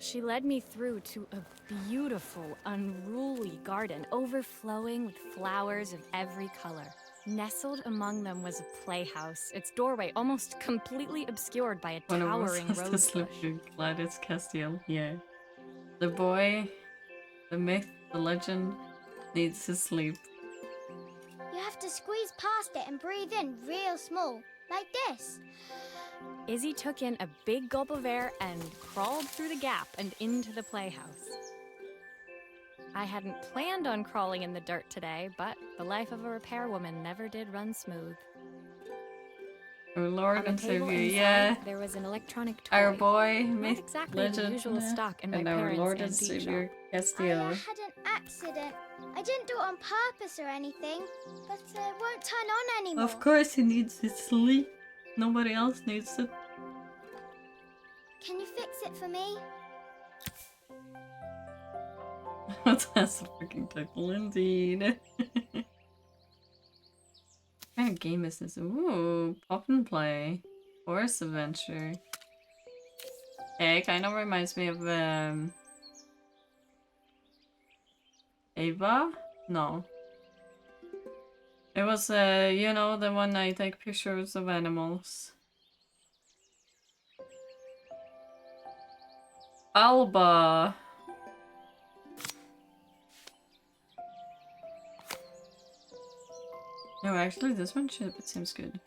D: She led me through to a beautiful, unruly garden overflowing with flowers of every color. Nestled among them was a playhouse, its doorway almost completely obscured by a
B: One of us
D: towering
B: has to
D: rose
B: sleep
D: bush.
B: with Gladys Castiel. Yeah. The boy, the myth, the legend, needs to sleep.
E: You have to squeeze past it and breathe in real small, like this.
D: Izzy took in a big gulp of air and crawled through the gap and into the playhouse. I hadn't planned on crawling in the dirt today, but the life of a repairwoman never did run smooth.
B: Our Lord
D: On the
B: and
D: table
B: Savior,
D: inside,
B: yeah.
D: there was an electronic toy.
B: Our boy,
D: Not
B: myth,
D: exactly the
B: legend,
D: usual stock in my
B: and our
D: parents'
B: Lord and
D: antique
B: Savior
D: shop.
E: I
B: Castiel.
E: had an accident. I didn't do it on purpose or anything, but it won't turn on anymore.
B: Of course he needs his sleep. Nobody else needs it.
E: Can you fix it for me?
B: That's a freaking title indeed. What kind of game is this? Ooh, pop and play. Horse adventure. Yeah, it kind of reminds me of Ava? No. It was you know, the one I take pictures of animals. Alba. No, actually, this one it seems good.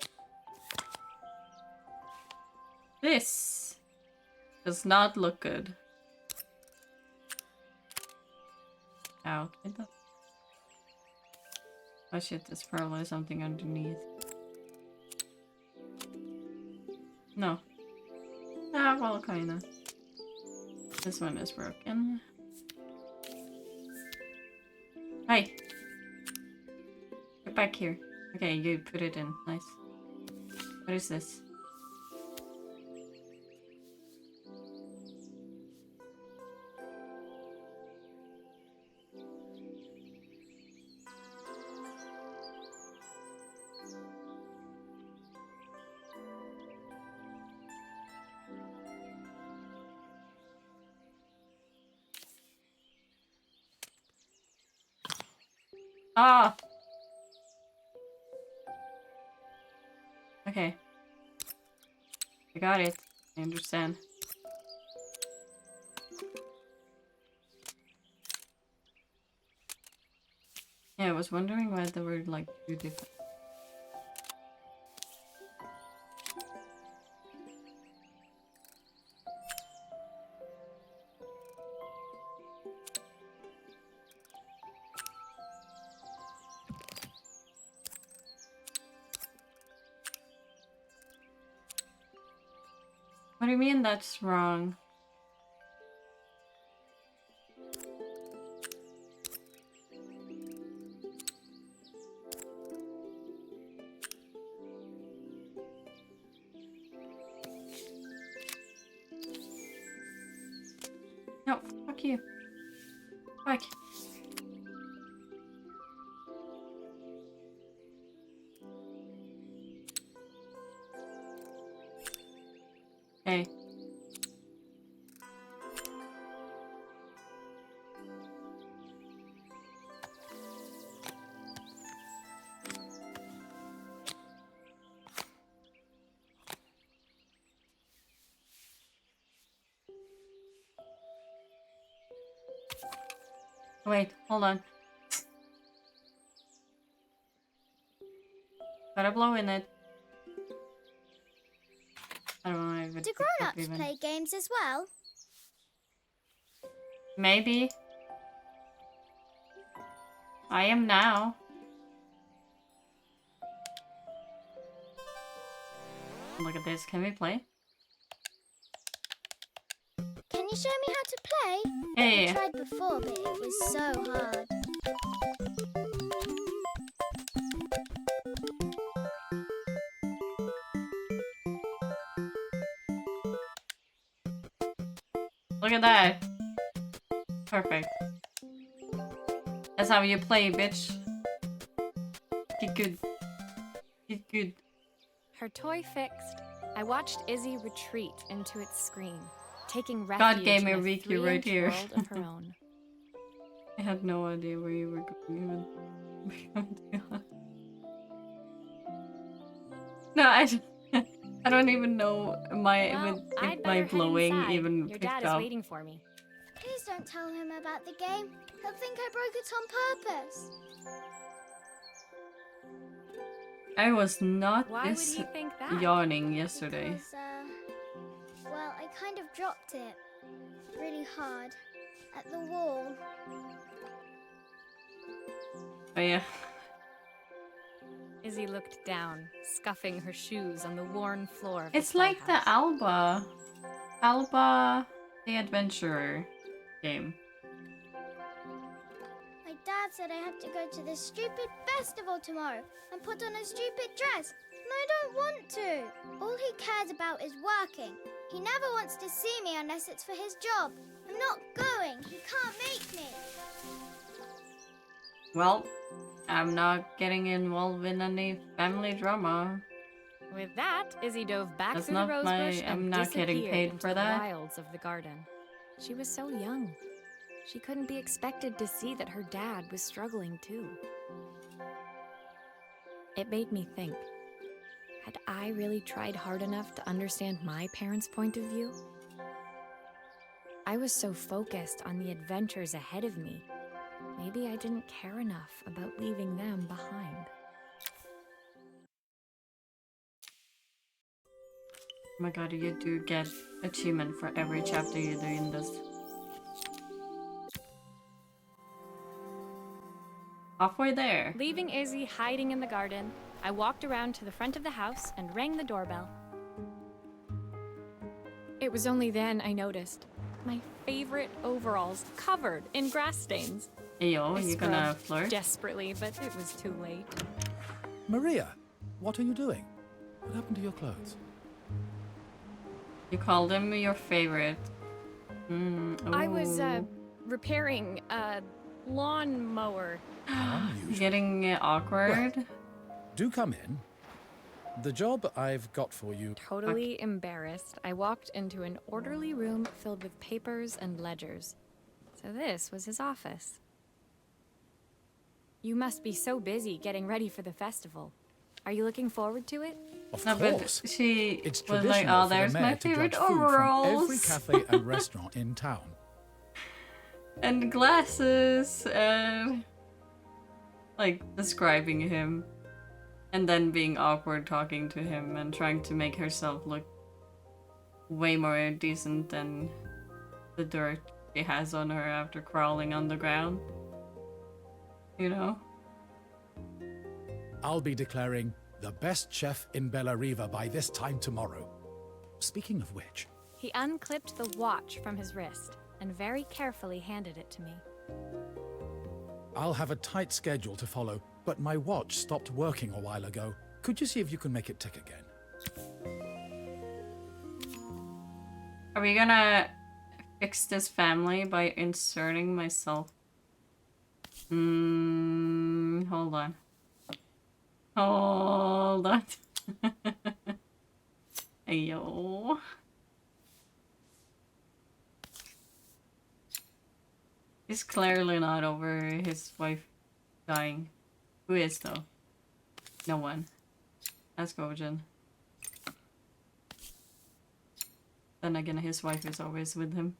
B: This does not look good. Ow. Oh shit, there's probably something underneath. No. Ah, well, kinda. This one is broken. Hey! Get back here. Okay, you put it in. Nice. What is this? Ah! Okay. I got it. I understand. Yeah, I was wondering why they were like two different. What do you mean that's wrong? No, fuck you. Fuck. Hey. Wait, hold on. Gotta blow in it. I don't know if it's
E: Do grown-ups play games as well?
B: Maybe. I am now. Look at this. Can we play?
E: Can you show me how to play?
B: Hey.
E: I tried before, but it was so hard.
B: Look at that. Perfect. That's how you play, bitch. Get good. Get good.
D: Her toy fixed, I watched Izzy retreat into its screen, taking
B: God
D: refuge
B: gave me
D: in
B: a
D: a
B: Riku right
D: 3-inch
B: here.
D: world of her own.
B: I had no idea where you were going even. No, I don't even know
D: Well,
B: if
D: I'd
B: my
D: better head
B: blowing
D: inside.
B: even
D: Your
B: picked
D: dad is
B: up.
D: waiting for me.
E: Please don't tell him about the game. He'll think I broke it on purpose.
B: I was not
D: Why would
B: this
D: he think that?
B: yawning yesterday.
E: Because, well, I kind of dropped it really hard at the wall.
B: Oh yeah.
D: Izzy looked down, scuffing her shoes on the worn floor of
B: It's
D: the
B: like the
D: playhouse.
B: Alba the Adventurer game.
E: My dad said I had to go to this stupid festival tomorrow and put on a stupid dress, and I don't want to. All he cares about is working. He never wants to see me unless it's for his job. I'm not going. He can't make me.
B: Well, I'm not getting involved in any family drama.
D: With that, Izzy dove back
B: That's
D: through the
B: not
D: rose
B: my-
D: bush and
B: I'm not getting
D: disappeared
B: paid
D: into
B: for
D: the
B: that.
D: wilds of the garden. She was so young. She couldn't be expected to see that her dad was struggling too. It made me think. Had I really tried hard enough to understand my parents' point of view? I was so focused on the adventures ahead of me. Maybe I didn't care enough about leaving them behind.
B: Oh my god, you do get achievement for every chapter you do in this. Halfway there.
D: Leaving Izzy hiding in the garden, I walked around to the front of the house and rang the doorbell. It was only then I noticed my favorite overalls covered in grass stains.
B: Ayo,
D: I
B: you gonna
D: scrubbed
B: flirt?
D: desperately, but it was too late.
G: Maria, what are you doing? What happened to your clothes?
B: You called him your favorite.
D: I was
B: ooh.
D: repairing a lawnmower.
B: Getting awkward.
G: Do come in. The job I've got for you.
D: Totally embarrassed, I walked into an orderly room filled with papers and ledgers. So this was his office. You must be so busy getting ready for the festival. Are you looking forward to it?
G: Of
B: No, but
G: course.
B: she
G: It's
B: was like,
G: traditional
B: oh,
G: for the
B: there's
G: mayor
B: my
G: to
B: favorite
G: judge food from
B: overalls.
G: every cafe and restaurant in town.
B: And glasses and like describing him and then being awkward talking to him and trying to make herself look way more decent than the dirt she has on her after crawling on the ground. You know?
G: I'll be declaring the best chef in Bella Riva by this time tomorrow. Speaking of which,
D: He unclipped the watch from his wrist and very carefully handed it to me.
G: I'll have a tight schedule to follow, but my watch stopped working a while ago. Could you see if you can make it tick again?
B: Are we gonna fix this family by inserting myself? Hold on. Hold on. Ayo. He's clearly not over his wife dying. Who is though? No one. Ask Ojen. Then again, his wife is always with him.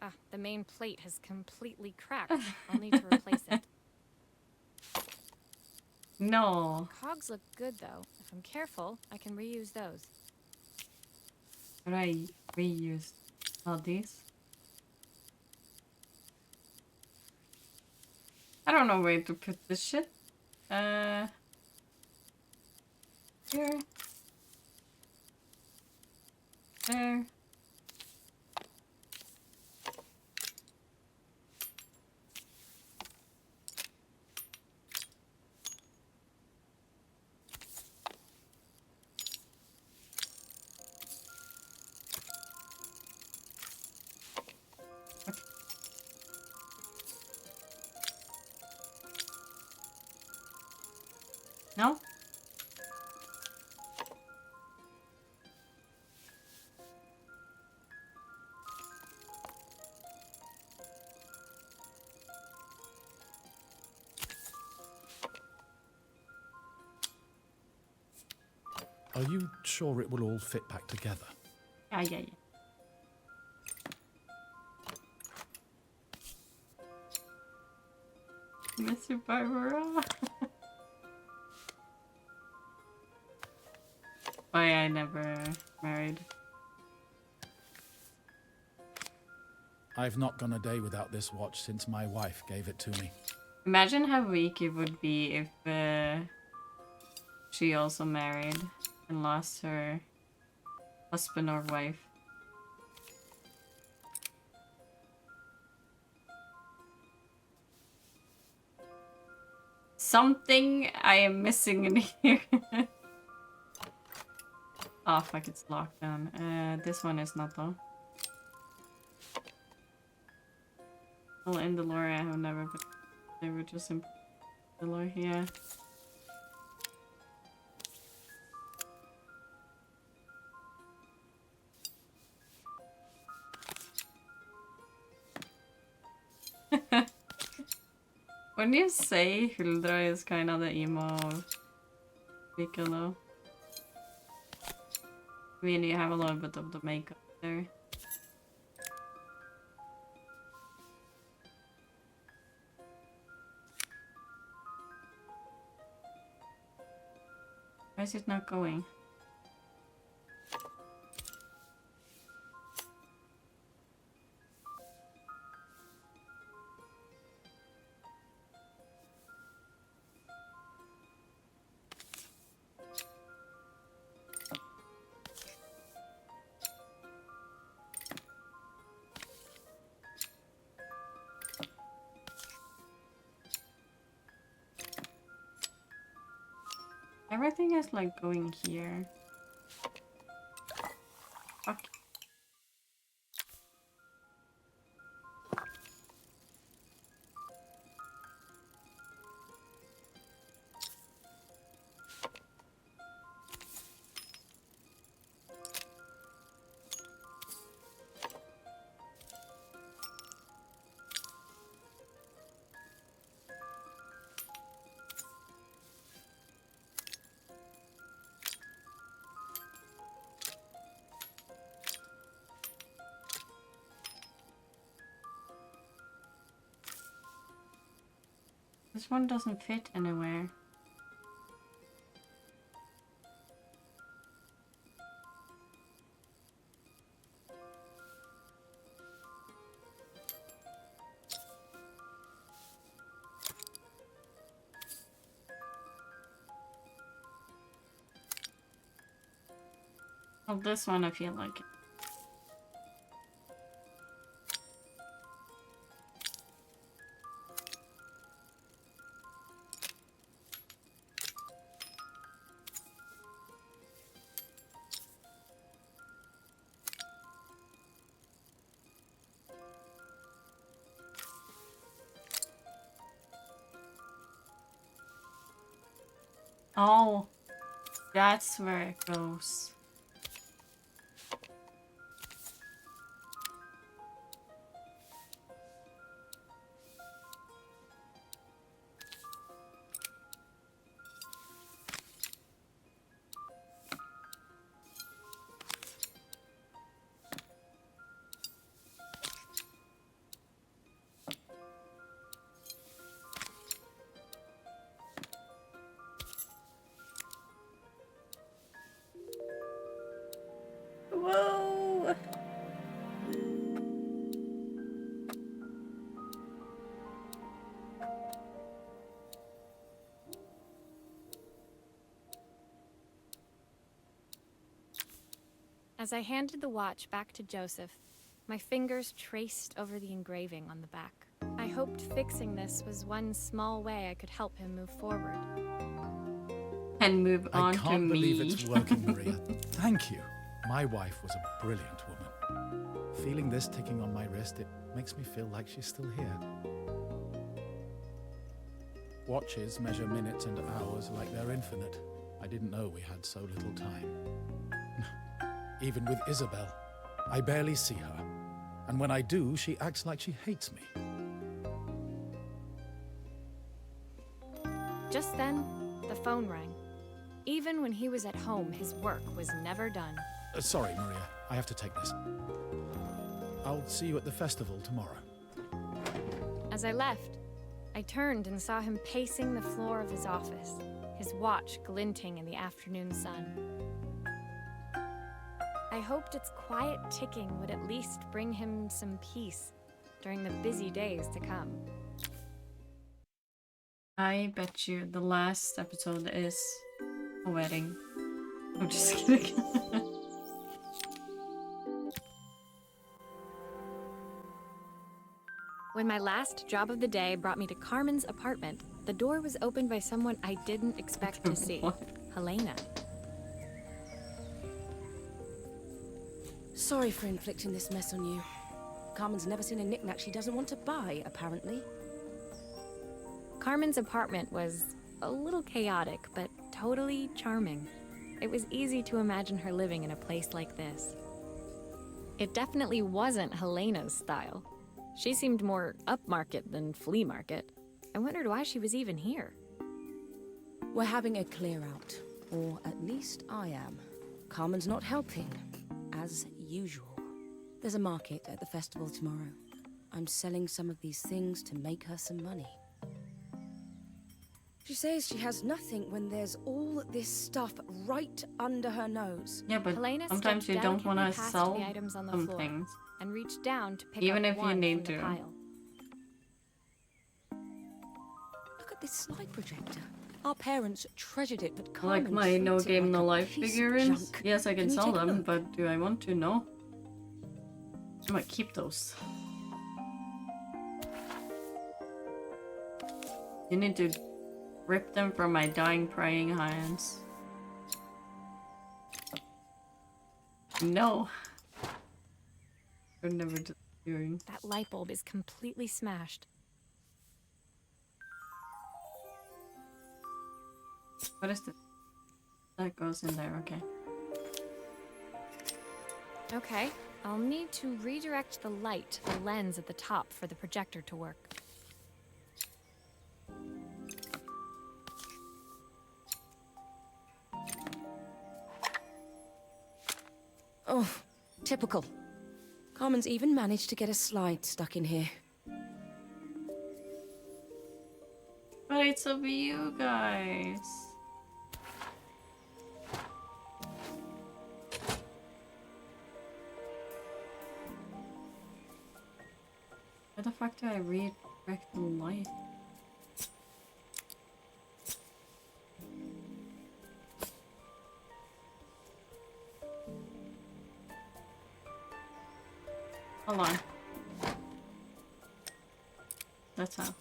D: Ah, the main plate has completely cracked. I'll need to replace it.
B: No.
D: Cogs look good though. If I'm careful, I can reuse those.
B: But I reused all these. I don't know where to put this shit. Here. There. No?
G: Are you sure it will all fit back together?
B: Yeah. Miss you, Barbara. Why I never married.
G: I've not gone a day without this watch since my wife gave it to me.
B: Imagine how weak it would be if she also married and lost her husband or wife. Something I am missing in here. Oh fuck, it's locked down. This one is not though. Well, in the lore I have never, but they were just in the lore here. When you say Huldra is kind of the emo of Piccolo, I mean, you have a little bit of the makeup there. Why is it not going? Everything is like going here. Fuck. This one doesn't fit anywhere. Oh, this one I feel like. Oh, that's where it goes. Whoa!
D: As I handed the watch back to Joseph, my fingers traced over the engraving on the back. I hoped fixing this was one small way I could help him move forward.
B: And move on
G: I
B: to
G: can't
B: me.
G: believe it's working, Maria. Thank you. My wife was a brilliant woman. Feeling this ticking on my wrist, it makes me feel like she's still here. Watches measure minutes and hours like they're infinite. I didn't know we had so little time. Even with Isabel, I barely see her. And when I do, she acts like she hates me.
D: Just then, the phone rang. Even when he was at home, his work was never done.
G: Sorry, Maria. I have to take this. I'll see you at the festival tomorrow.
D: As I left, I turned and saw him pacing the floor of his office, his watch glinting in the afternoon sun. I hoped its quiet ticking would at least bring him some peace during the busy days to come.
B: I bet you the last episode is a wedding. I'm just kidding.
D: When my last job of the day brought me to Carmen's apartment, the door was opened by someone I didn't expect to see. Helena.
I: Sorry for inflicting this mess on you. Carmen's never seen a knickknack she doesn't want to buy, apparently.
D: Carmen's apartment was a little chaotic, but totally charming. It was easy to imagine her living in a place like this. It definitely wasn't Helena's style. She seemed more upmarket than flea market. I wondered why she was even here.
I: We're having a clear out, or at least I am. Carmen's not helping, as usual. There's a market at the festival tomorrow. I'm selling some of these things to make her some money. She says she has nothing when there's all this stuff right under her nose.
B: Yeah, but
D: Helena
B: sometimes
D: stepped
B: you don't
D: delicately
B: want to
D: past
B: sell
D: the items on the
B: some
D: floor
B: things.
D: and reached down to pick
B: Even
D: up
B: if you
D: one
B: need
D: from the
B: to.
D: pile.
I: Look at this slide projector. Our parents treasured it, but Carmen
B: Like my no
I: treats it
B: game,
I: like
B: no
I: a
B: life
I: piece of
B: figurines?
I: junk.
B: Yes, I can
I: you
B: sell
I: take a
B: them,
I: look?
B: but do I want to? No. I might keep those. You need to rip them from my dying, praying hands. No. I've never doing.
D: That light bulb is completely smashed.
B: What is this? That goes in there, okay.
D: Okay, I'll need to redirect the light to the lens at the top for the projector to work.
I: Oh, typical. Carmen's even managed to get a slide stuck in here.
B: But it's of you guys. Where the fuck do I redirect the light? Hold on. That's how.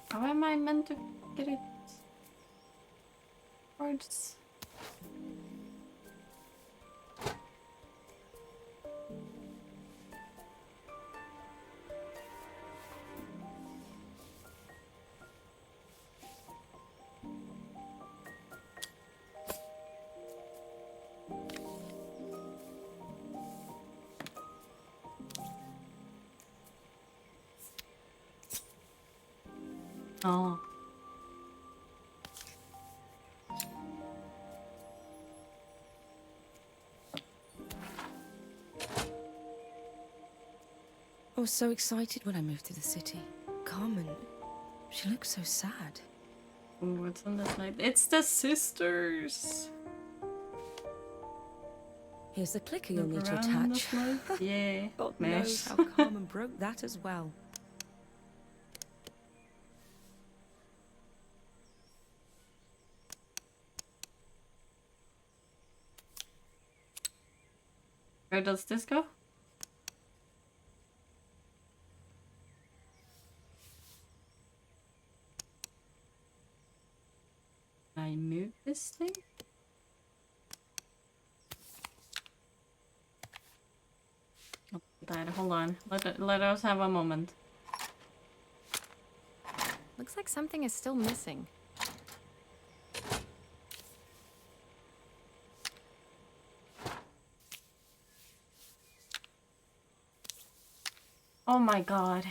B: How am I meant to get it? Words. Oh.
I: I was so excited when I moved to the city. Carmen, she looks so sad.
B: Ooh, what's on this night? It's the sisters.
I: Here's the clicker you'll need to
B: Look around
I: attach.
B: the night. Yeah.
I: God
B: mesh.
I: knows how Carmen broke that as well.
B: Where does this go? I move this thing? Oh, bad. Hold on. Let us have a moment.
D: Looks like something is still missing.
B: Oh my god.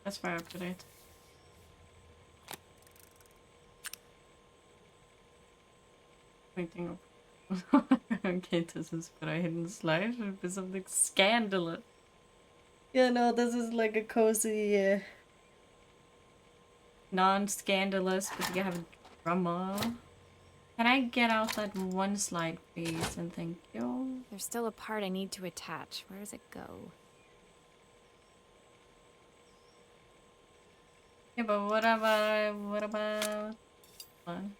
B: That's far up to date. Waiting up. Okay, this is for a hidden slide. It would be something scandalous. Yeah, no, this is like a cozy, non-scandalous, but you have a drama. Can I get out that one slide, please? And thank you.
D: There's still a part I need to attach. Where does it go?
B: Yeah, but what about one?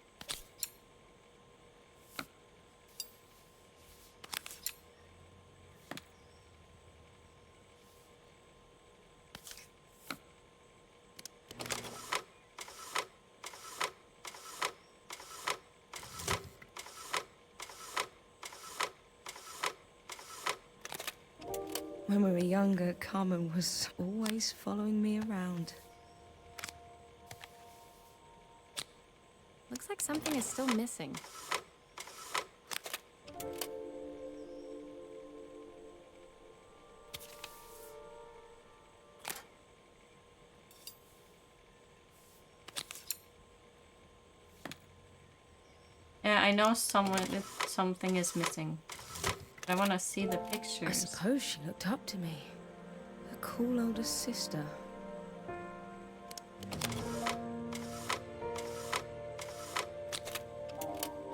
I: When we were younger, Carmen was always following me around.
D: Looks like something is still missing.
B: Yeah, I know something is missing. I want to see the pictures.
I: I suppose she looked up to me. A cool older sister.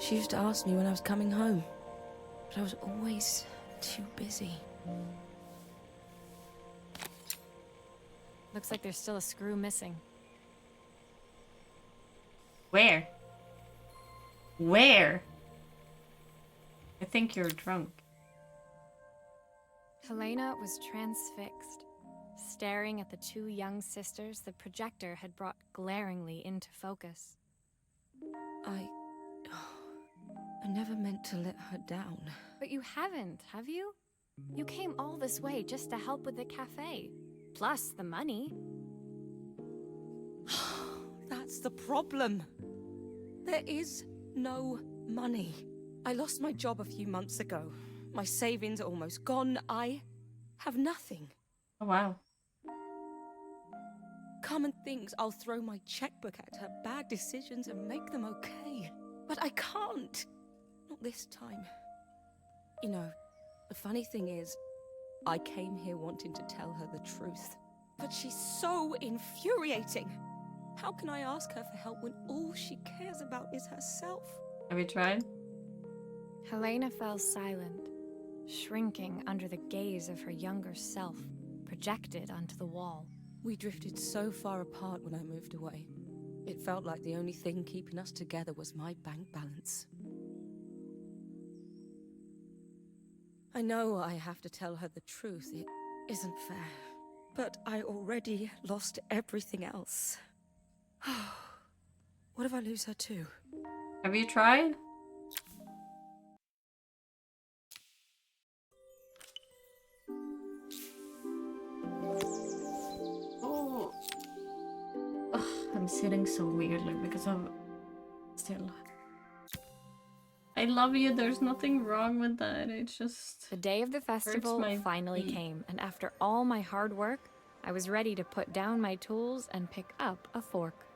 I: She used to ask me when I was coming home, but I was always too busy.
D: Looks like there's still a screw missing.
B: Where? Where? I think you're drunk.
D: Helena was transfixed, staring at the two young sisters the projector had brought glaringly into focus.
I: I never meant to let her down.
D: But you haven't, have you? You came all this way just to help with the cafe. Plus the money.
I: That's the problem. There is no money. I lost my job a few months ago. My savings are almost gone. I have nothing.
B: Oh, wow.
I: Carmen thinks I'll throw my checkbook at her bad decisions and make them okay. But I can't. Not this time. You know, the funny thing is, I came here wanting to tell her the truth. But she's so infuriating. How can I ask her for help when all she cares about is herself?
B: Have you tried?
D: Helena fell silent, shrinking under the gaze of her younger self, projected onto the wall.
I: We drifted so far apart when I moved away. It felt like the only thing keeping us together was my bank balance. I know I have to tell her the truth. It isn't fair. But I already lost everything else. What if I lose her too?
B: Have you tried? Oh. Ugh, I'm sitting so weirdly because I'm still. I love you, there's nothing wrong with that. It's just.
D: The day of the festival
B: my
D: finally
B: feet.
D: came, and after all my hard work, I was ready to put down my tools and pick up a fork.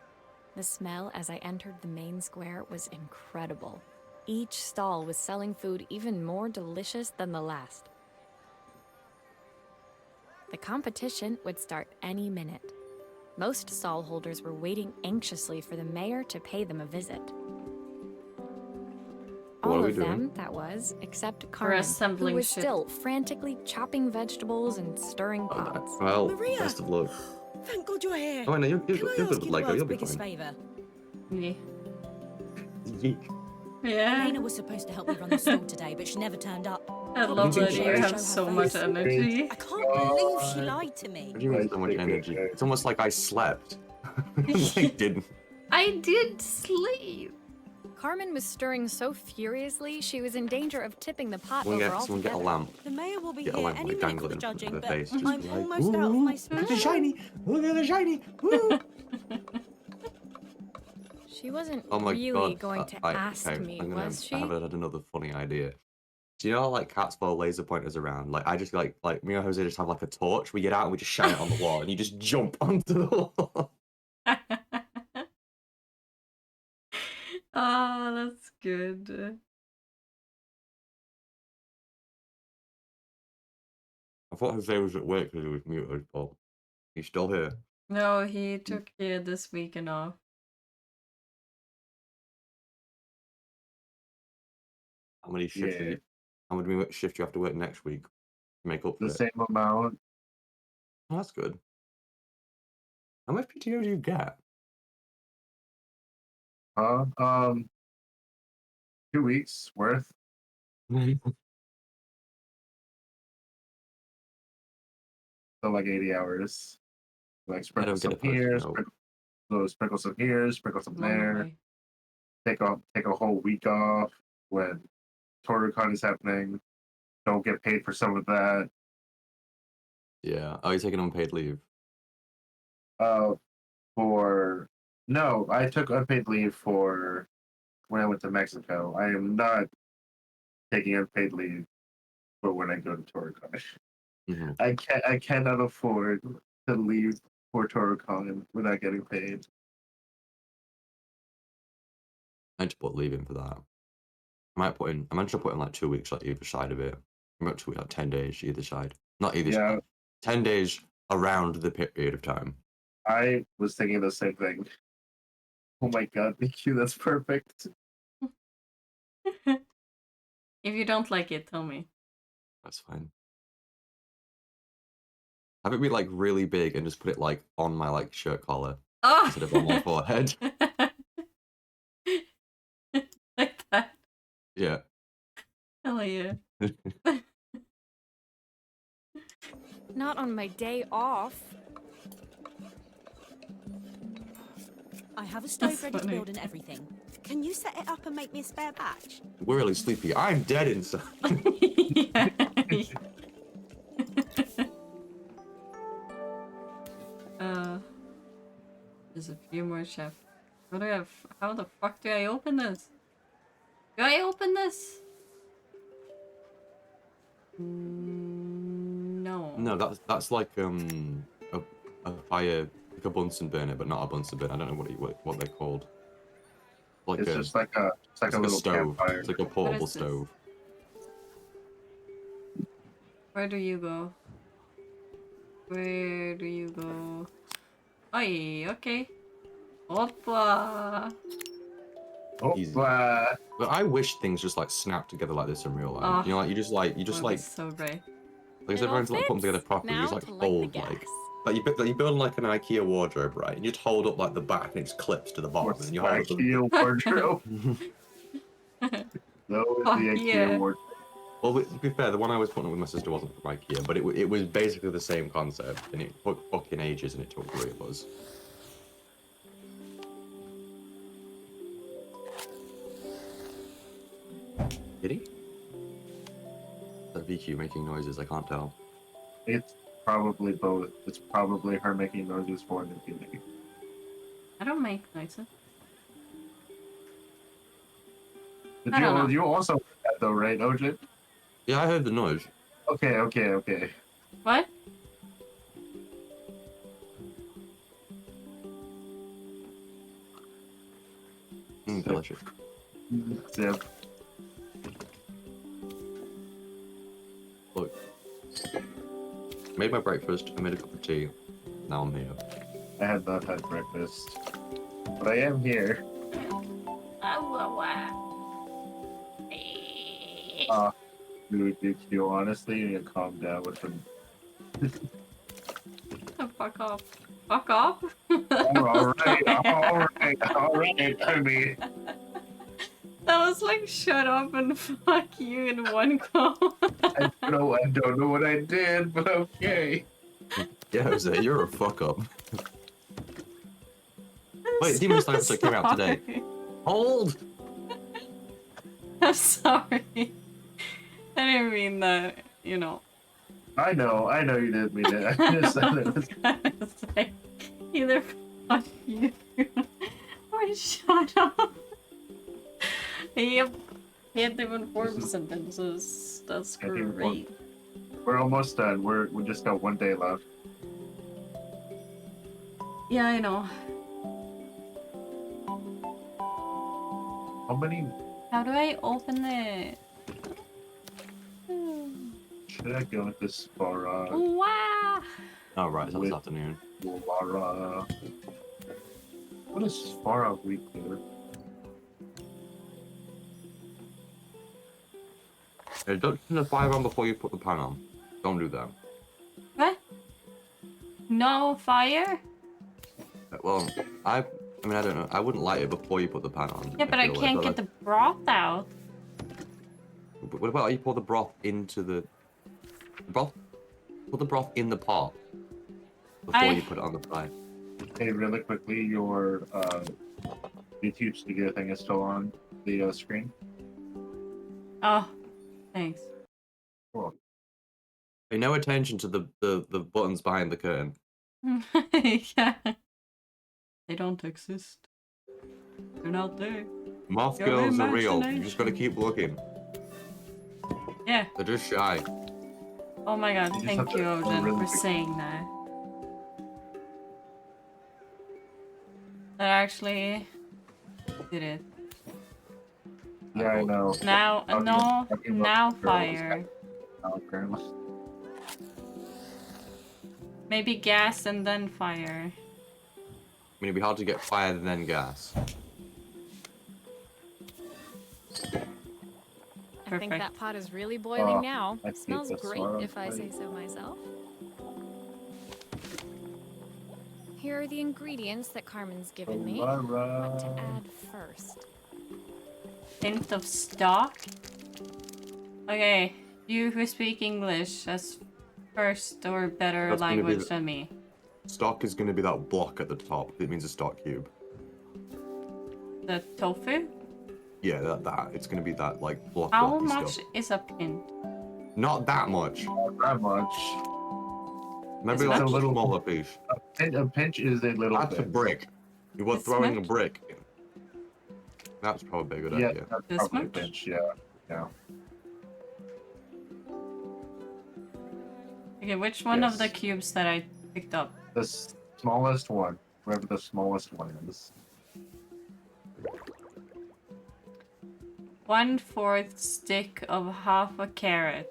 D: The smell as I entered the main square was incredible. Each stall was selling food even more delicious than the last. The competition would start any minute. Most stall holders were waiting anxiously for the mayor to pay them a visit.
K: What
D: All
K: are we
D: of
K: doing?
D: them, that was, except Carmen, who
B: assembling
D: was
B: shit.
D: still frantically chopping vegetables and stirring pots.
K: Well,
H: Maria!
K: best of luck.
H: Thank God you're here.
K: Oh, no, you're
H: Can I
K: good
H: ask
K: with
H: you the
K: Lego.
H: world's
K: You'll be
H: biggest
K: fine.
H: favour?
B: Yeah.
K: Yeek.
B: Yeah.
H: Elena was supposed to help me run the store today, but she never turned up.
B: I love
K: think
B: that
K: she
B: you
K: should
B: have
H: show
B: so
H: her
B: much
H: face.
B: energy.
H: I can't believe she lied to me.
K: What do you mean so much energy? It's almost like I slept. I didn't.
B: I did sleep.
D: Carmen was stirring so furiously, she was in danger of tipping the pot
K: Someone
D: over
K: get
D: altogether.
K: a lamp.
H: The mayor will be
K: Get a
H: here
K: lamp
H: any
K: like
H: minute
K: dangling
H: for the
K: in front of
H: judging,
K: her
H: but
K: face. Just
H: I'm
K: be like,
H: almost out of my
K: look at the shiny! Look at the shiny! Woo!
D: She wasn't
K: Oh my
D: really
K: god.
D: going to ask me, was she?
K: I have had another funny idea. Do you know how, like, cats follow laser pointers around? Like, I just like me and Jose just have like a torch. We get out and we just shine it on the wall, and you just jump onto the wall.
B: Oh, that's good.
K: I thought Jose was at work because he was muted, but he's still here.
B: No, he took this weekend off.
K: How many shifts?
C: Yeah.
K: How many shifts do you have to work next week to make up for
C: The
K: it?
C: same amount.
K: Oh, that's good. How much PTO do you get?
C: 2 weeks worth. So like 80 hours. Like
K: I
C: sprinkle
K: don't get
C: some
K: a
C: here,
K: postal note.
C: sprinkle some here, sprinkle some
B: Long
C: there.
B: way.
C: Take a whole week off when ToruCon is happening. Don't get paid for some of that.
K: Yeah. Oh, you're taking unpaid leave.
C: No, I took unpaid leave for when I went to Mexico. I am not taking unpaid leave for when I go to ToruCon.
K: Mm-hmm.
C: I cannot afford to leave for ToruCon without getting paid.
K: I need to put leave in for that. I meant to put in like 2 weeks like either side of it. I meant to like 10 days either side. Not either
C: Yeah.
K: side. 10 days around the period of time.
C: I was thinking the same thing. Oh my god, thank you, that's perfect.
B: If you don't like it, tell me.
K: That's fine. Have it be like really big and just put it like on my like shirt collar
B: Oh!
K: instead of on my forehead.
B: Like that.
K: Yeah.
B: Hell yeah.
D: Not on my day off.
H: I have a stove
B: That's
H: ready to
B: funny.
H: build and everything. Can you set it up and make me a spare batch?
K: We're really sleepy. I'm dead inside.
B: Yeah. There's a few more chef. What do I have? How the fuck do I open this? Do I open this? No.
K: No, that's like a fire, like a Bunsen burner, but not a Bunsen burner. I don't know what they're called. Like
C: It's
K: a,
C: just like a little
K: stove.
C: campfire.
K: It's like a portable
B: is this?
K: stove.
B: Where do you go? Where do you go? Oi, okay. Oppa.
K: Easy.
C: Oppa.
K: But I wish things just like snap together like this in real life.
B: Oh.
K: You know, like you just
B: That
K: like
B: was so great.
K: instead of having to like put them together properly, you just like fold like you build like an IKEA wardrobe, right? And you just hold up like the back and it just clips to the bottom,
C: What's
K: and
C: the
K: you hold it to the
C: IKEA wardrobe? No, it's
B: Fuck
C: the IKEA
B: yeah.
C: wardrobe.
K: Well, to be fair, the one I was putting up with my sister wasn't from IKEA, but it was basically the same concept, and it took fucking ages, and it took 3 of us. Did he? That VQ making noises, I can't tell.
C: It's probably both. It's probably her making noises for the TV.
B: I don't make noises.
C: But
B: I don't know.
C: you also heard that though, right, OJ?
K: Yeah, I heard the noise.
C: Okay.
B: What?
K: Delicious.
C: Yeah.
K: Look. Made my breakfast, I made a cup of tea. Now I'm here.
C: I have not had breakfast, but I am here. Dude, you honestly, you need to calm down with them.
B: Fuck off. Fuck off?
C: Alright. I mean,
B: That was like shut up and fuck you in one go.
C: I don't know what I did, but okay.
K: Yeah, Jose, you're a fuck up. Wait, Demon Slayer episode came out today. Hold!
B: I'm sorry. I didn't mean that, you know.
C: I know you didn't mean it. I just said it was
B: It's like, either fuck you or shut up. Yep. Can't even form sentences. That's
C: Can't even form-
B: great.
C: We're almost done. We just got 1 day left.
B: Yeah, I know.
C: How many
B: How do I open it?
C: should I go with this Farah?
B: Wow.
K: Oh, right, so this
C: With-
K: afternoon.
C: Farah. What is Farah weekly?
K: Hey, don't turn the fire on before you put the pan on. Don't do that.
B: What? No fire?
K: Well, I mean, I don't know. I wouldn't light it before you put the pan on.
B: Yeah, but I
K: feel
B: can't get the broth out.
K: But what about you pour the broth into the broth? Put the broth in the pot before you put it on the fire.
C: Hey, really quickly, your YouTube studio thing is still on the screen.
B: Oh, thanks.
C: Cool.
K: Pay no attention to the buttons behind the curtain.
B: Yeah. They don't exist. They're not there.
K: Moth
B: Your
K: girls are real. You just gotta
B: imagination.
K: keep looking.
B: Yeah.
K: They're just shy.
B: Oh my god,
C: You just
B: thank
C: have to
B: you, Odin,
C: really
B: for
C: big-
B: saying that. That actually did it.
C: Yeah, I know.
B: Now,
C: Talking
B: no,
C: about- talking about
B: now
C: girls.
B: fire.
C: Apparently.
B: Maybe gas and then fire.
K: I mean, it'd be hard to get fire and then gas.
D: I think
B: Perfect.
D: that pot is really boiling
C: Oh,
D: now.
C: I see
D: Smells
C: this
D: great,
C: one
D: if I say
C: already.
D: so myself. Here are the ingredients that Carmen's given me. What to add first?
B: Hint of stock? Okay, you who speak English as first or better
K: That's gonna be
B: language
K: the-
B: than me.
K: Stock is gonna be that block at the top. It means a stock cube.
B: The tofu?
K: Yeah, that. It's gonna be that, like, block.
B: How
K: blocky
B: much
K: stuff.
B: is a pin?
K: Not that much.
C: Not that much.
K: Maybe
B: It's
K: like
B: much?
K: a little smaller piece.
C: A pinch is a little
K: That's a
C: bit.
K: brick. You were
B: It's
K: throwing
B: much?
K: a brick. That's probably a good
C: Yeah,
K: idea.
C: that's
B: This
C: probably a
B: much?
C: pinch. Yeah.
B: Okay, which one of the
C: Yes.
B: cubes that I picked up?
C: The smallest one, wherever the smallest one is.
B: 1/4 stick of half a carrot.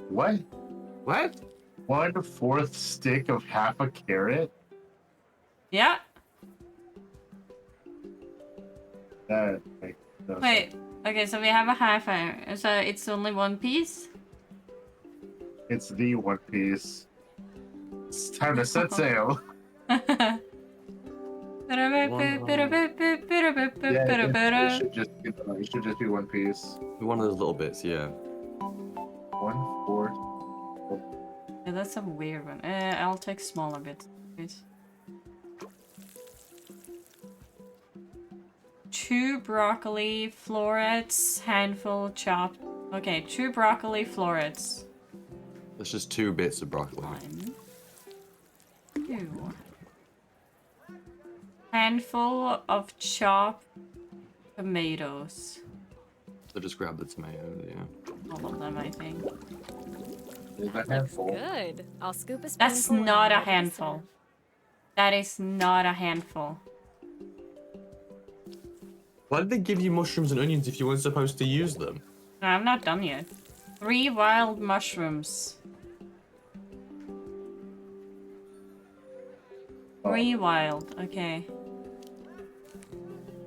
C: What?
K: What?
C: 1/4 stick of half a carrot?
B: Yeah.
C: That makes no
B: Wait.
C: sense.
B: Okay, so we have a half hour. So it's only one piece?
C: It's the One Piece. It's time to set sail.
K: One,
C: Yeah, it should just be One Piece.
K: one of those little bits, yeah.
C: 1/4.
B: Yeah, that's a weird one. I'll take smaller bits, please. 2 broccoli florets, handful chopped. Okay, 2 broccoli florets.
K: That's just 2 bits of broccoli.
B: 1, 2. Handful of chopped tomatoes.
K: So just grab the tomatoes, yeah.
B: All of them, I think.
C: There's a handful.
D: Good. I'll scoop a spoonful.
B: That's
D: and
B: not a
D: ready to
B: handful.
D: serve.
B: That is not a handful.
K: Why did they give you mushrooms and onions if you weren't supposed to use them?
B: No, I'm not done yet. 3 wild mushrooms. 3 wild, okay.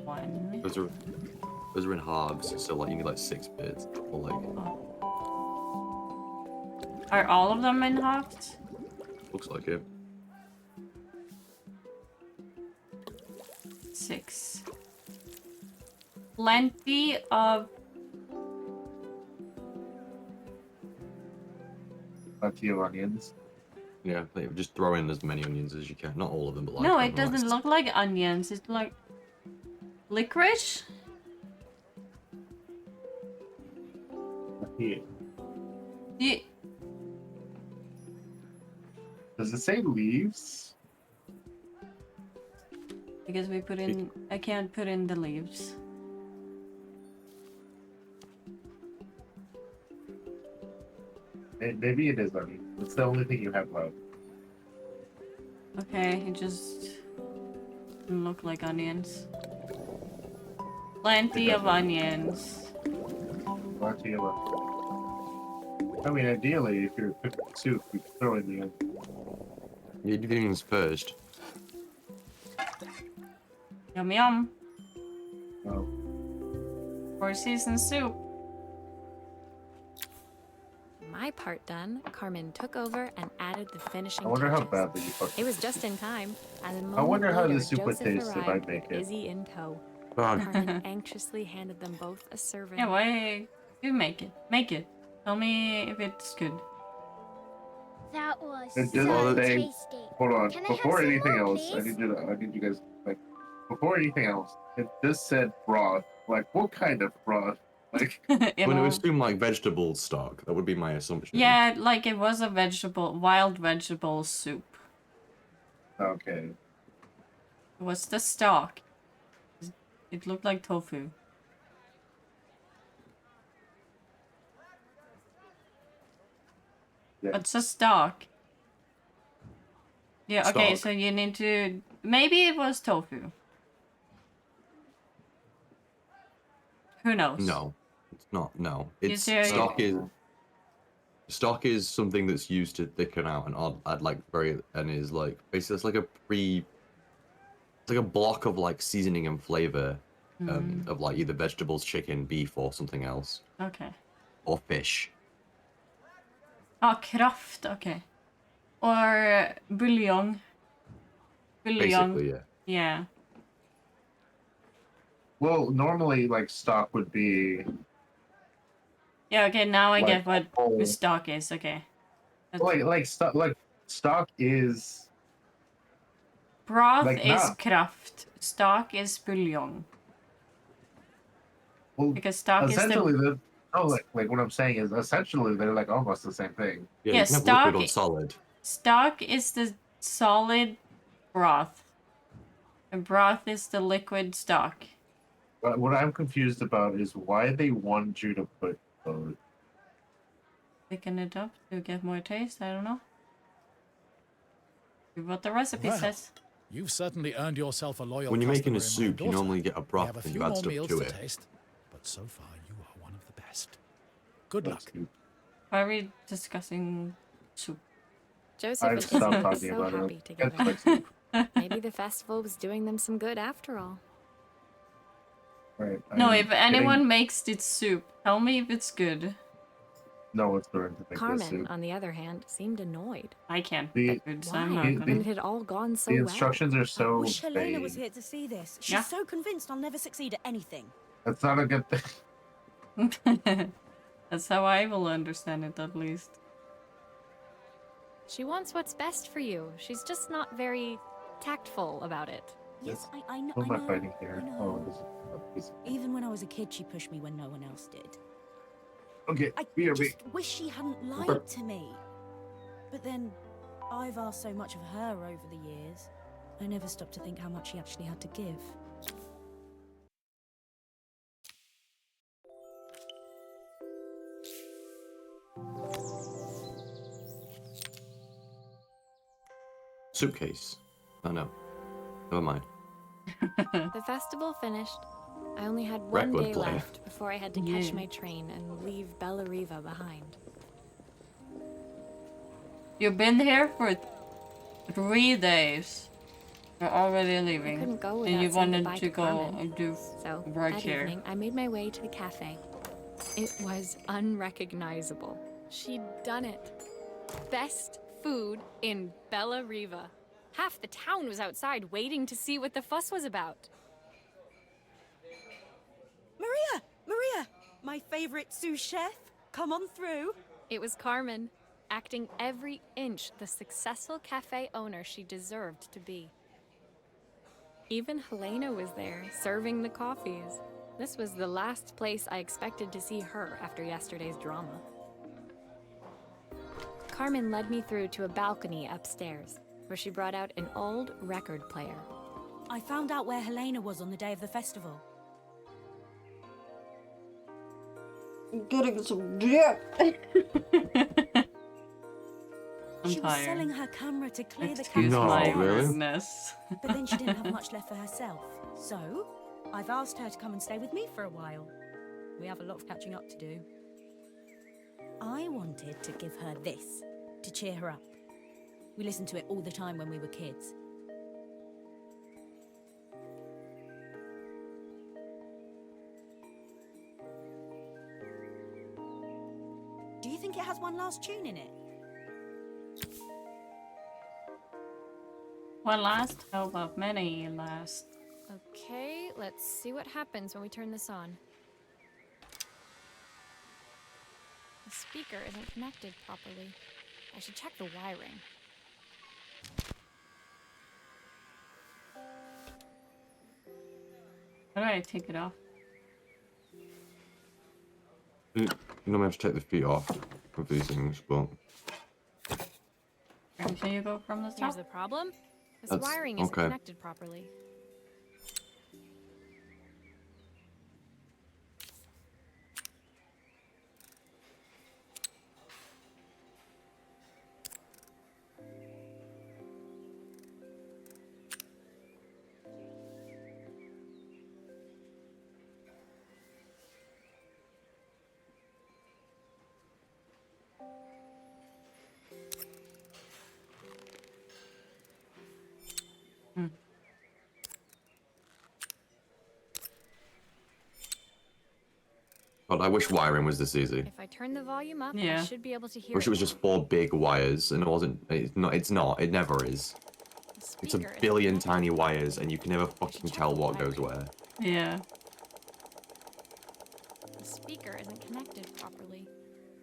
B: 1.
K: Those are in halves, so like you need like 6 bits. Or like
B: Are all of them in halves?
K: looks like it.
B: 6. Plenty of
C: Plenty of onions.
K: Yeah, like, just throw in as many onions as you can. Not all of them, but like.
B: No,
K: a
B: it doesn't
K: nice-
B: look like onions. It's like licorice.
C: Here.
B: Yeah.
C: Does it say leaves?
B: Because we put in. I can't put in the leaves.
C: Maybe it is onion. It's the only thing you have left.
B: Okay, it just doesn't look like onions. Plenty of onions.
C: Plenty of onions. I mean, ideally, if you're cooking soup, you can throw in the onion.
K: You do the onions first.
B: Yum yum.
C: Oh.
B: 4 season soup.
D: My part done, Carmen took over and added the finishing
C: I wonder how
D: touches.
C: badly you fucked
D: It was just in time. And a moment
C: I wonder how
D: later,
C: the soup would
D: Joseph
C: taste if I
D: arrived
C: make
D: with
C: it.
D: Izzy in tow.
K: God.
D: Carmen anxiously handed them both a serving.
B: Yeah, why? You make it. Make it. Tell me if it's good.
E: That was
C: It
E: so
C: doesn't say.
E: tasty.
C: Hold on.
E: Can I have
C: Before
E: some
C: anything
E: more,
C: else, I
E: please?
C: need you guys like. Before anything else, it just said broth. Like, what kind of broth? Like,
B: You
K: When
B: know?
K: it assume like vegetable stock, that would be my assumption.
B: Yeah, like it was a wild vegetable soup.
C: okay.
B: It was the stock. It looked like tofu.
C: Yeah.
B: What's a stock? Yeah, okay,
K: Stock.
B: so you need to... Maybe it was tofu. Who knows?
K: No, it's not. No,
B: You
K: it's
B: serious?
K: stock is something that's used to thicken out and add like is like basically it's like it's like a block of like seasoning and flavor of like either vegetables, chicken, beef, or something else,
B: Okay.
K: or fish.
B: Ah, kraft, okay. Or bouillon. Bouillon.
K: Basically, yeah.
B: Yeah.
C: Well, normally, like, stock would be.
B: Yeah, okay, now I
C: Like
B: get what
C: whole-
B: stock is, okay.
C: Stock is.
B: Broth
C: like,
B: is
C: not-
B: kraft. Stock is bouillon.
C: Well,
B: Because stock is
C: essentially,
B: the...
C: like what I'm saying is essentially they're like almost the same thing.
K: Yeah,
B: Yeah,
K: you can have
B: stock
K: liquid
B: i-
K: on solid.
B: Stock is the solid broth. And broth is the liquid stock.
C: But what I'm confused about is why they want you to put both.
B: thicken it up to get more taste. I don't know. See what the recipe
G: Well,
B: says.
G: You've certainly earned yourself a loyal
K: When you're making a
G: customer in my
K: soup, you
G: daughter.
K: normally get a
G: We
K: broth
G: have a
K: and
G: few
K: you add
G: more
K: stuff
G: meals
K: to
G: to
K: it.
G: taste, but so far you are one of the best. Good luck.
B: Why are we discussing soup?
D: Joseph
C: I've
D: and
C: stopped
D: Izzy were
C: talking
D: so
C: about
D: happy
C: it.
D: together.
C: It's like,
D: Maybe the festival was doing them some good after all.
C: right,
B: No,
C: I'm
B: if anyone
C: getting-
B: makes this soup, tell me if it's good.
C: No one's going to make this
D: Carmen,
C: soup.
D: on the other hand, seemed annoyed.
B: I can't
C: The-
B: make good, so I'm
D: Why?
B: not
C: the-
D: When
B: gonna.
D: it had all gone so
C: The
D: well.
C: instructions are
H: I
C: so
H: wish Helena was
C: vague.
H: here to see this. She's
B: Yeah.
H: so convinced I'll never succeed at anything.
C: That's not a good thing.
B: That's how I will understand it, at least.
D: She wants what's best for you. She's just not very tactful about it.
H: Yes, I know.
C: Who
H: I
C: am I
H: know.
C: fighting here?
H: I know.
C: Oh, this is...
H: Even when I was a kid, she pushed me when no one else did.
C: Okay,
H: I
C: BRB.
H: just wish she hadn't lied to me. But then, I've asked so much of her over the years. I never stopped to think how much she actually had to give.
K: Suitcase. Oh no. Never mind.
D: The festival finished. I only had one
K: Record
D: day
K: player.
D: left before I had to catch
B: Yeah.
D: my train and leave Bella Riva behind.
B: You've been here for 3 days. You're already
D: I
B: leaving.
D: couldn't go
B: And you
D: without saying
B: wanted
D: goodbye
B: to go
D: Carmen.
B: and do
D: So,
B: work
D: that
B: here.
D: evening, I made my way to the cafe. It was unrecognizable. She'd done it. Best food in Bella Riva. Half the town was outside waiting to see what the fuss was about.
H: Maria! Maria! My favorite sous chef! Come on through!
D: It was Carmen, acting every inch the successful cafe owner she deserved to be. Even Helena was there, serving the coffees. This was the last place I expected to see her after yesterday's drama. Carmen led me through to a balcony upstairs, where she brought out an old record player.
H: I found out where Helena was on the day of the festival.
B: Getting some dip. I'm
H: She was
B: tired.
H: selling her camera to clear the
B: Excuse
H: campus
B: my
H: down.
K: really?
B: rudeness.
H: But then she didn't have much left for herself. So, I've asked her to come and stay with me for a while. We have a lot of catching up to do. I wanted to give her this, to cheer her up. We listened to it all the time when we were kids. Do you think it has one last tune in it?
B: One last? How about many last?
D: Okay, let's see what happens when we turn this on. The speaker isn't connected properly. I should check the wiring.
B: How do I take it off?
K: You normally have to take the feet off with these things, but
B: Can you go from the
D: Here's
B: top?
D: the problem. This
K: That's-
D: wiring isn't
K: okay.
D: connected properly.
K: God, I wish wiring was this easy.
D: If I turn the volume up, I
B: Yeah.
D: should be able to hear
K: Wish it was
D: now.
K: just 4 big wires and it wasn't. It's not. It's not. It never is.
D: The
K: It's a
D: speaker isn't
K: billion
D: connected.
K: tiny wires, and you can never fucking
D: check
K: tell
D: the
K: what goes
D: wiring.
K: where.
B: Yeah.
D: The speaker isn't connected properly.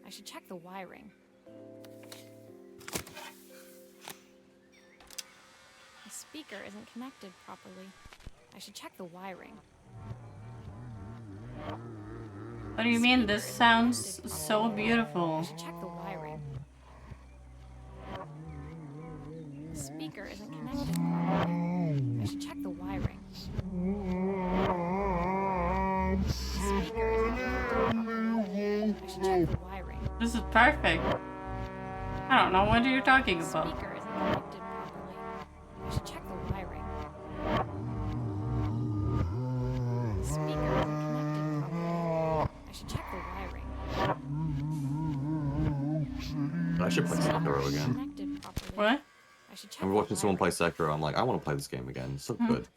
D: I should check the wiring. The speaker isn't connected properly. I should check the wiring.
B: What do you mean? This
D: Speaker isn't
B: sounds
D: connected
B: so
D: properly.
B: beautiful.
D: I should check the wiring. The speaker isn't connected properly. I should check the wiring. The speaker isn't connected properly. I should check the wiring.
B: This is perfect. I don't know what you're talking about.
D: Speaker isn't connected properly. I should check the wiring. The speaker isn't connected properly. I should check the wiring.
K: I should play Sekiro again.
D: Connected properly.
B: What?
D: I should check
K: I'm
D: the
K: watching someone play
D: wiring.
K: Sekiro. I'm like, I want to play this game again. It's so good.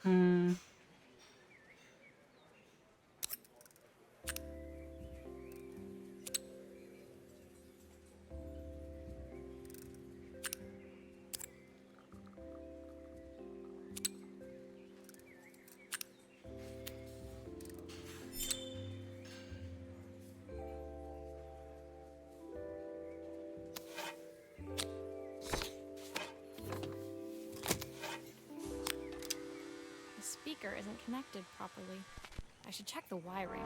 B: Hmm.
D: The speaker isn't connected properly. I should check the wiring.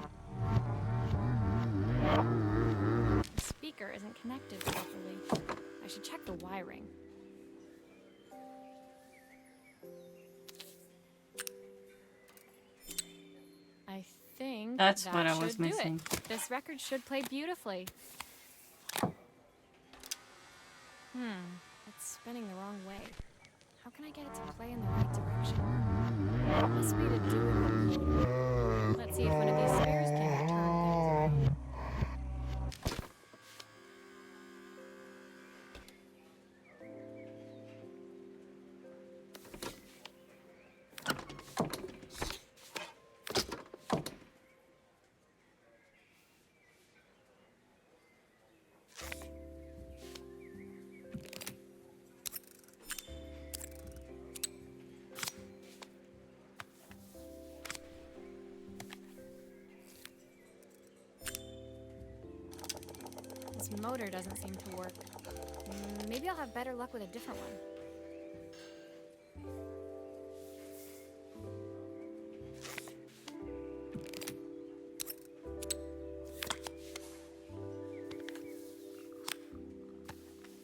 D: The speaker isn't connected properly. I should check the wiring. I think
B: That's
D: that
B: what I was
D: should do it.
B: missing.
D: This record should play beautifully. It's spinning the wrong way. How can I get it to play in the right direction? What must be to do with the motor? Let's see if one of these spares can turn things around. This motor doesn't seem to work. Maybe I'll have better luck with a different one.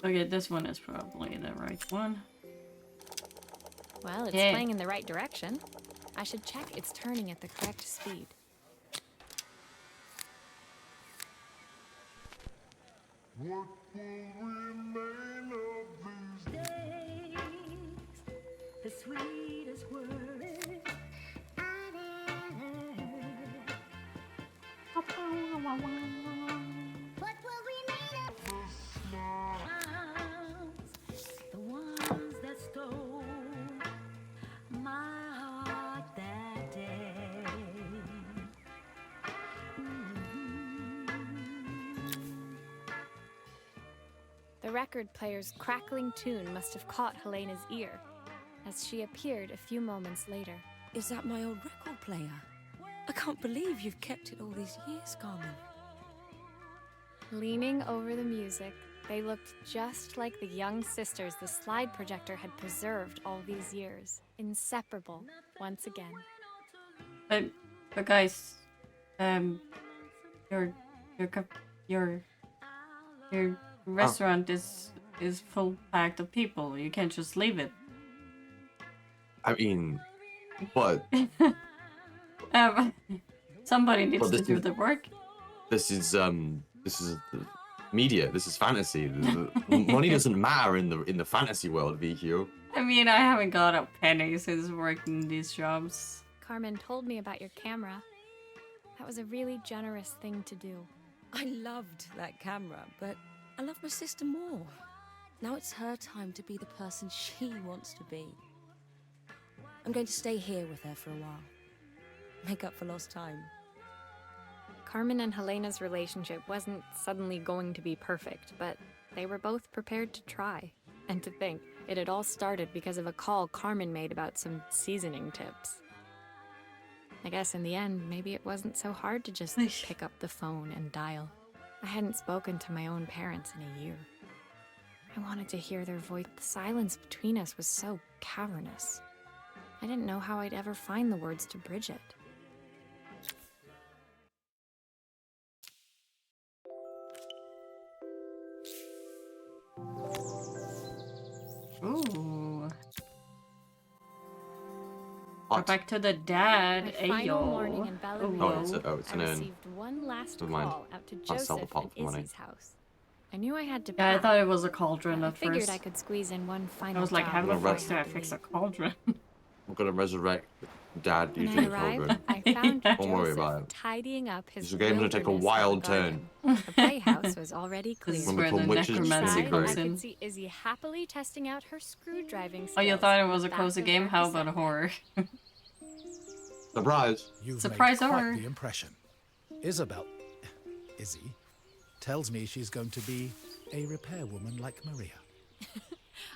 B: Okay, this one is probably the right one.
D: Well, it's
B: Yeah.
D: playing in the right direction. I should check it's turning at the correct speed.
L: What will remain of these days? The sweetest word I've ever heard. What will remain of the smiles, the ones that stole my heart that day?
D: The record player's crackling tune must have caught Helena's ear, as she appeared a few moments later.
I: Is that my old record player? I can't believe you've kept it all these years, Carmen.
D: Leaning over the music, they looked just like the young sisters the slide projector had preserved all these years. Inseparable, once again.
B: But guys, your restaurant is full packed of people. You can't just leave it.
K: I mean, but
B: Somebody needs
K: Well,
B: to do the work.
K: this is media. This is fantasy. Money doesn't matter in the fantasy world, VQ.
B: I mean, I haven't got a penny since working these jobs.
D: Carmen told me about your camera. That was a really generous thing to do.
I: I loved that camera, but I love my sister more. Now it's her time to be the person she wants to be. I'm going to stay here with her for a while. Make up for lost time.
D: Carmen and Helena's relationship wasn't suddenly going to be perfect, but they were both prepared to try. And to think, it had all started because of a call Carmen made about some seasoning tips. I guess in the end, maybe it wasn't so hard to just pick up the phone and dial. I hadn't spoken to my own parents in a year. I wanted to hear their voice. The silence between us was so cavernous. I didn't know how I'd ever find the words to bridge it.
B: Ooh. Go
K: What?
B: back to the dad.
D: My final
B: Ayo.
D: morning in Bella
B: Oh,
D: Rio,
K: Oh, it's
D: I
K: an inn.
D: received one last
K: Never mind.
D: call out to
K: I'll sell the
D: Joseph
K: pot
D: and
K: for money.
D: Izzy's house. I knew I had to
B: Yeah, I
D: pack.
B: thought it was a cauldron
D: I
B: at
D: figured
B: first.
D: I could squeeze in one final
B: I was like,
D: job
B: how the
D: before I
B: fuck do I
D: had to
B: fix a
D: leave.
B: cauldron?
K: I'm gonna resurrect Dad
D: When
K: using
D: I
K: a
D: arrived,
K: cauldron.
D: I found
K: Don't worry
D: Joseph
K: about it.
D: tidying up his
K: This game's gonna take a
D: wilderness of
K: wild
D: garden.
K: turn.
D: The playhouse was already
B: This is
D: cleared.
K: When we
B: where
K: become
B: the
K: witches, it's gonna be
B: necromancy
K: great.
B: comes
D: Inside, I
B: in.
D: could see Izzy happily testing out her screw driving skills.
B: Oh, you thought it was a
D: in the
B: cozy
D: back of
B: game?
D: her
B: How
D: cassette
B: about horror?
K: Surprise!
G: You've
B: Surprise
G: made quite
B: horror.
G: the impression. Izzy, tells me she's going to be a repairwoman like Maria.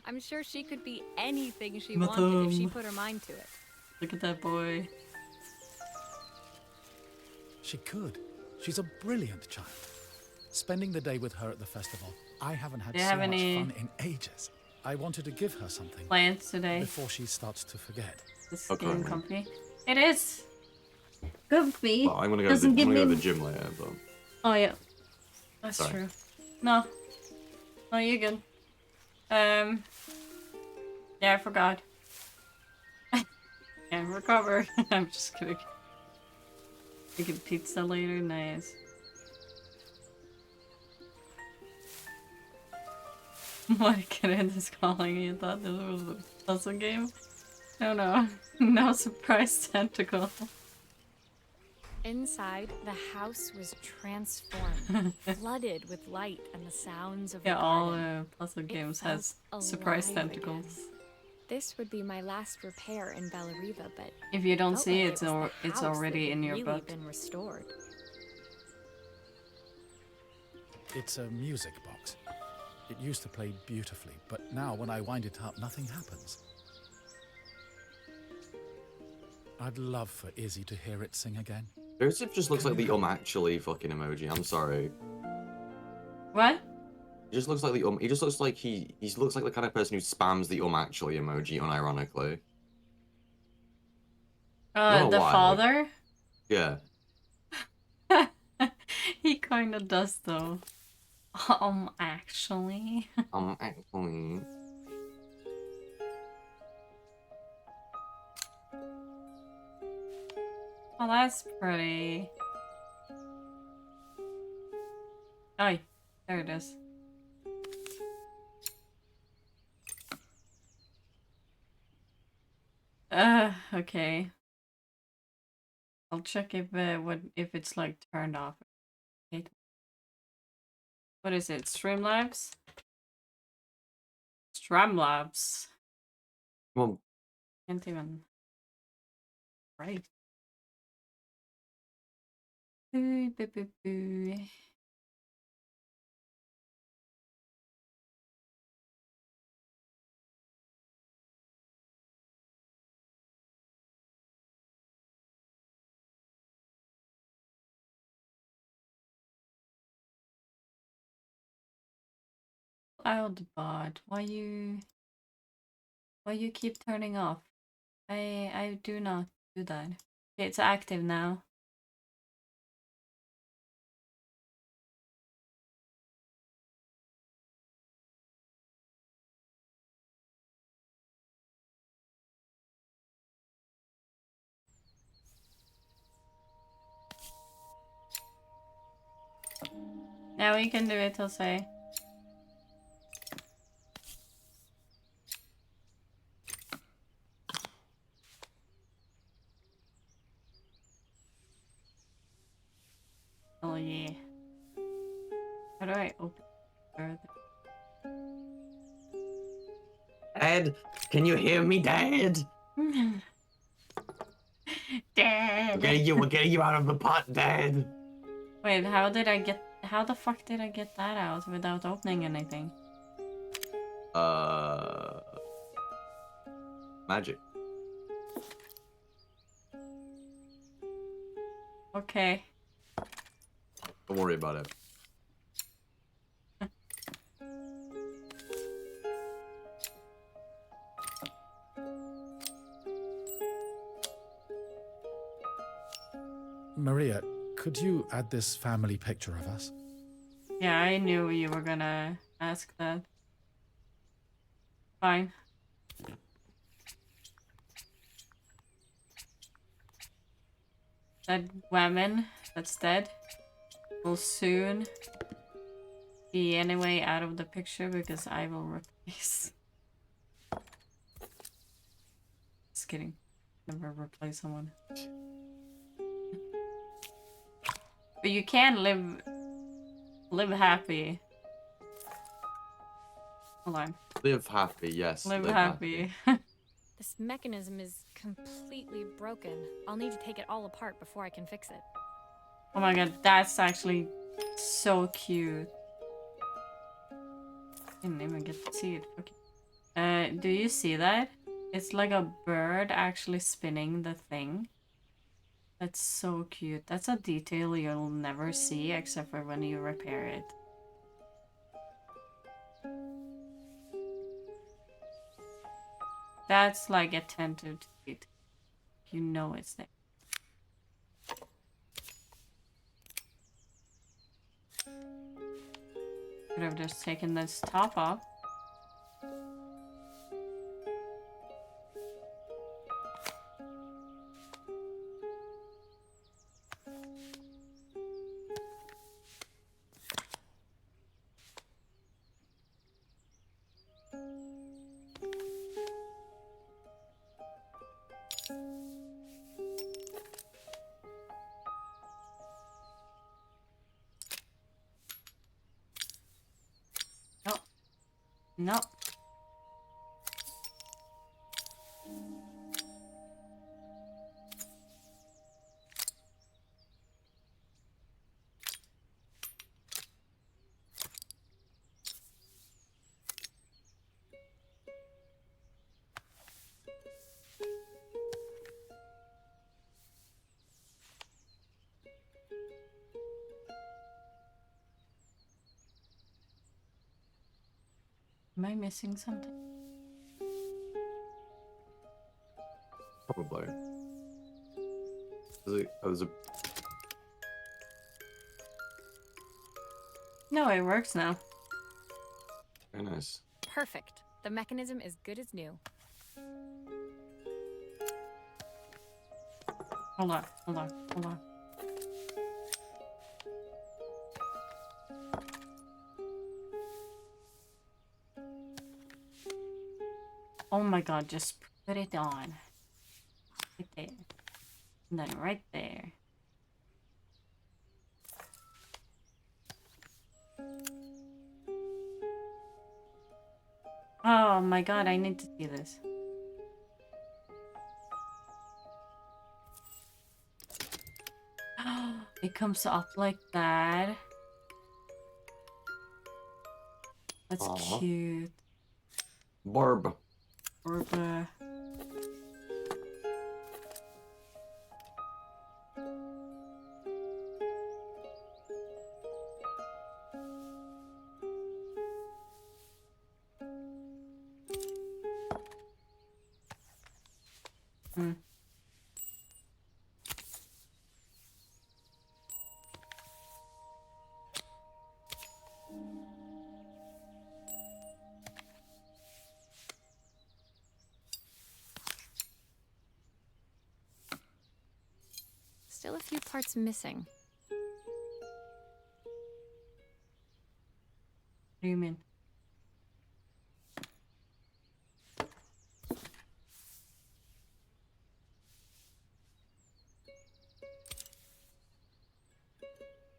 D: I'm sure she could be anything she
B: My
D: wanted if she
B: thumb.
D: put her mind to it.
B: Look at that boy.
G: She could. She's a brilliant child. Spending the day with her at the festival, I haven't had
B: Do you
G: so
B: have
G: much
B: any
G: fun in ages. I wanted to give her something
B: Plans today?
G: before she starts to forget.
B: This
K: Okay.
B: game company. It is. Goofy.
K: Well, I'm gonna go
B: Doesn't
K: to
B: give
K: the
B: me-
K: gym later, but
B: Oh yeah. That's
K: Sorry.
B: true. No. No, you're good. Yeah, I forgot. Can't recover. I'm just kidding. We get pizza later. Nice. What kid is calling? You thought this was a puzzle game? No, no. No surprise tentacle.
D: Inside, the house was transformed, flooded with light and the sounds of
B: Yeah,
D: the
B: all
D: garden.
B: puzzle
D: It
B: games
D: felt
B: has surprise
D: alive
B: tentacles.
D: again. This would be my last repair in Bellariva, but
B: If you don't
D: felt
B: see
D: like
B: it's
D: was the
B: it's
D: house that
B: already
D: had
B: in your
D: really
B: book.
D: been restored.
G: It's a music box. It used to play beautifully, but now when I wind it up, nothing happens. I'd love for Izzy to hear it sing again.
K: Joseph just looks like the actually fucking emoji. I'm sorry.
B: What?
K: He just looks like the He just looks like he looks like the kind of person who spams the actually emoji unironically. Don't know
B: The
K: why.
B: father?
K: Yeah.
B: He kinda does though. Actually.
K: Actually.
B: Oh, that's pretty. Oh, there it is. Okay. I'll check if if it's like turned off. Okay. What is it? Streamlabs? Streamlabs.
K: Well,
B: Can't even. Right. Boo, boo, boo, boo. Aldebot, why you keep turning off? I do not do that. It's active now. Now we can do it, I'll say. Oh yeah. How do I open further?
K: Dad, can you hear me, Dad?
B: Dad.
K: We're getting you out of the pot, Dad.
B: Wait, how the fuck did I get that out without opening anything?
K: Magic.
B: Okay.
K: Don't worry about it.
G: Maria, could you add this family picture of us?
B: Yeah, I knew you were gonna ask that. Fine. That woman that's dead will soon be anyway out of the picture because I will replace. Just kidding. Never replace someone. But you can live happy. Hold on.
K: Live happy, yes.
B: Live happy.
D: This mechanism is completely broken. I'll need to take it all apart before I can fix it.
B: Oh my god, that's actually so cute. Didn't even get to see it. Okay. Do you see that? It's like a bird actually spinning the thing. That's so cute. That's a detail you'll never see except for when you repair it. That's like attentive to it. You know it's there. Could have just taken this top off. No. Am I missing something?
K: Probably. There's a...
B: No, it works now.
K: Very nice.
D: Perfect. The mechanism is good as new.
B: Hold on, hold on, hold on. Oh my god, just put it on. Right there. And then right there. Oh my god, I need to see this. It comes up like that. That's
K: Aw.
B: cute.
K: Barb.
B: Orba.
D: Still a few parts missing.
B: What do you mean?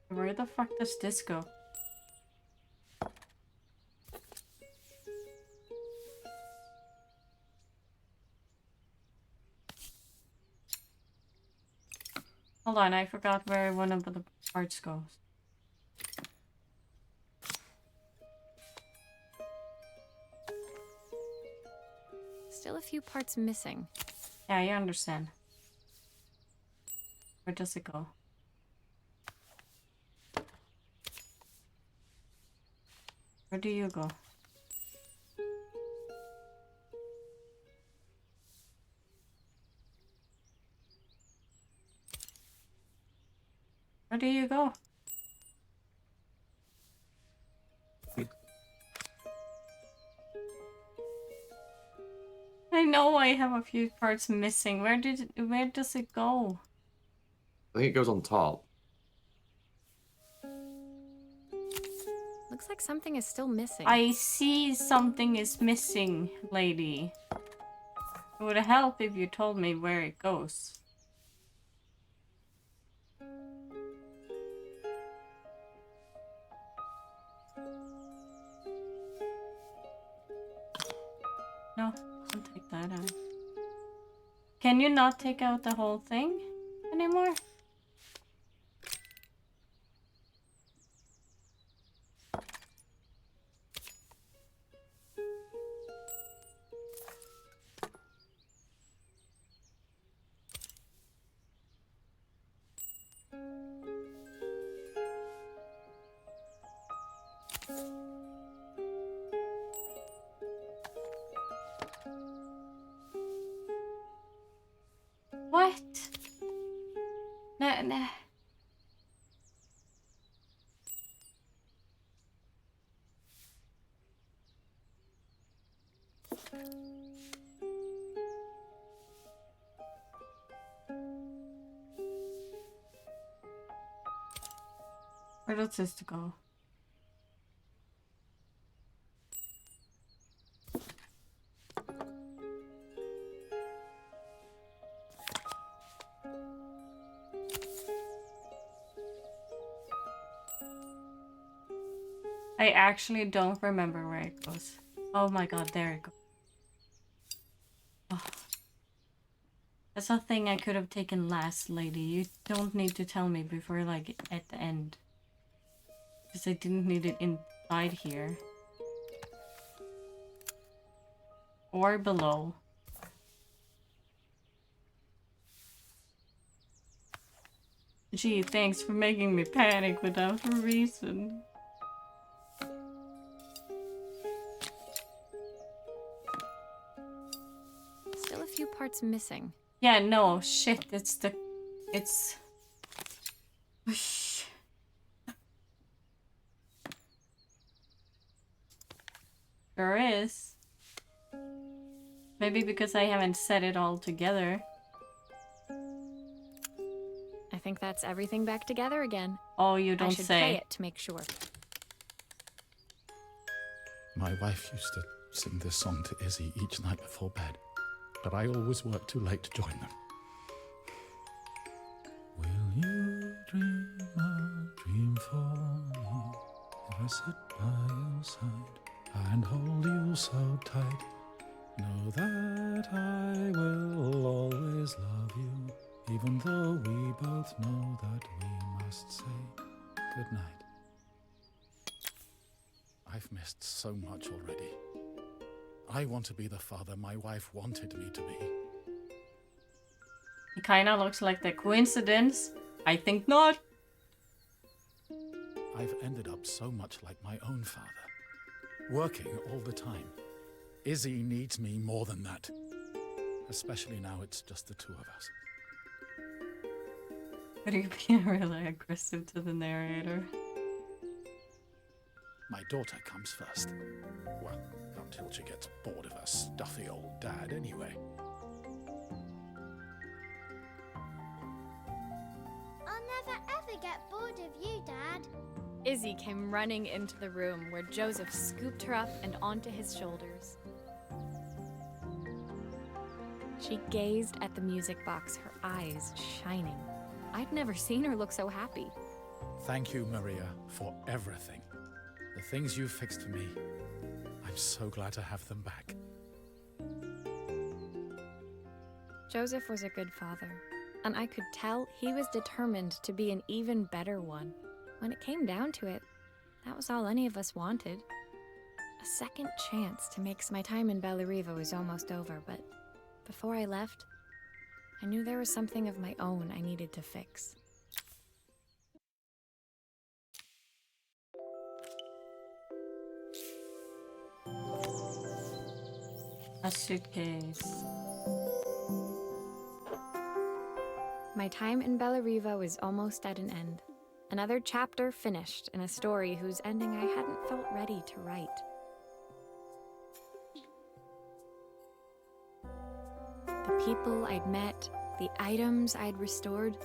B: Where the fuck does this go? Hold on, I forgot where one of the parts goes.
D: Still a few parts missing.
B: Yeah, you understand. Where does it go? Where do you go? Where do you go? I know I have a few parts missing. Where does it go?
K: I think it goes on top.
D: Looks like something is still missing.
B: I see something is missing, lady. It would help if you told me where it goes. No, don't take that out. Can you not take out the whole thing anymore? What? No. Where does this go? I actually don't remember where it goes. Oh my god, there it goes. Oh. That's a thing I could have taken last, lady. You don't need to tell me before, like, at the end. Because I didn't need it inside here. Or below. Gee, thanks for making me panic without a reason.
D: Still a few parts missing.
B: Yeah, no, shit, it's... There is. Maybe because I haven't set it all together.
D: I think that's everything back together again.
B: Oh, you
D: I
B: don't
D: should
B: say.
D: play it to make sure.
G: My wife used to sing this song to Izzy each night before bed, but I always worked too late to join them. Will you dream a dream for me if I sit by your side and hold you so tight? Know that I will always love you, even though we both know that we must say goodnight. I've missed so much already. I want to be the father my wife wanted me to be.
B: It kinda looks like the coincidence. I think not.
G: I've ended up so much like my own father, working all the time. Izzy needs me more than that, especially now it's just the two of us.
B: But you're being really aggressive to the narrator.
G: My daughter comes first. Well, until she gets bored of her stuffy old dad anyway.
E: I'll never ever get bored of you, Dad.
D: Izzy came running into the room where Joseph scooped her up and onto his shoulders. She gazed at the music box, her eyes shining. I'd never seen her look so happy.
G: Thank you, Maria, for everything. The things you've fixed for me. I'm so glad to have them back.
D: Joseph was a good father, and I could tell he was determined to be an even better one. When it came down to it, that was all any of us wanted. A second chance to make my time in Bellariva was almost over, but before I left, I knew there was something of my own I needed to fix.
B: A suitcase.
D: My time in Bellariva was almost at an end. Another chapter finished in a story whose ending I hadn't felt ready to write. The people I'd met, the items I'd restored,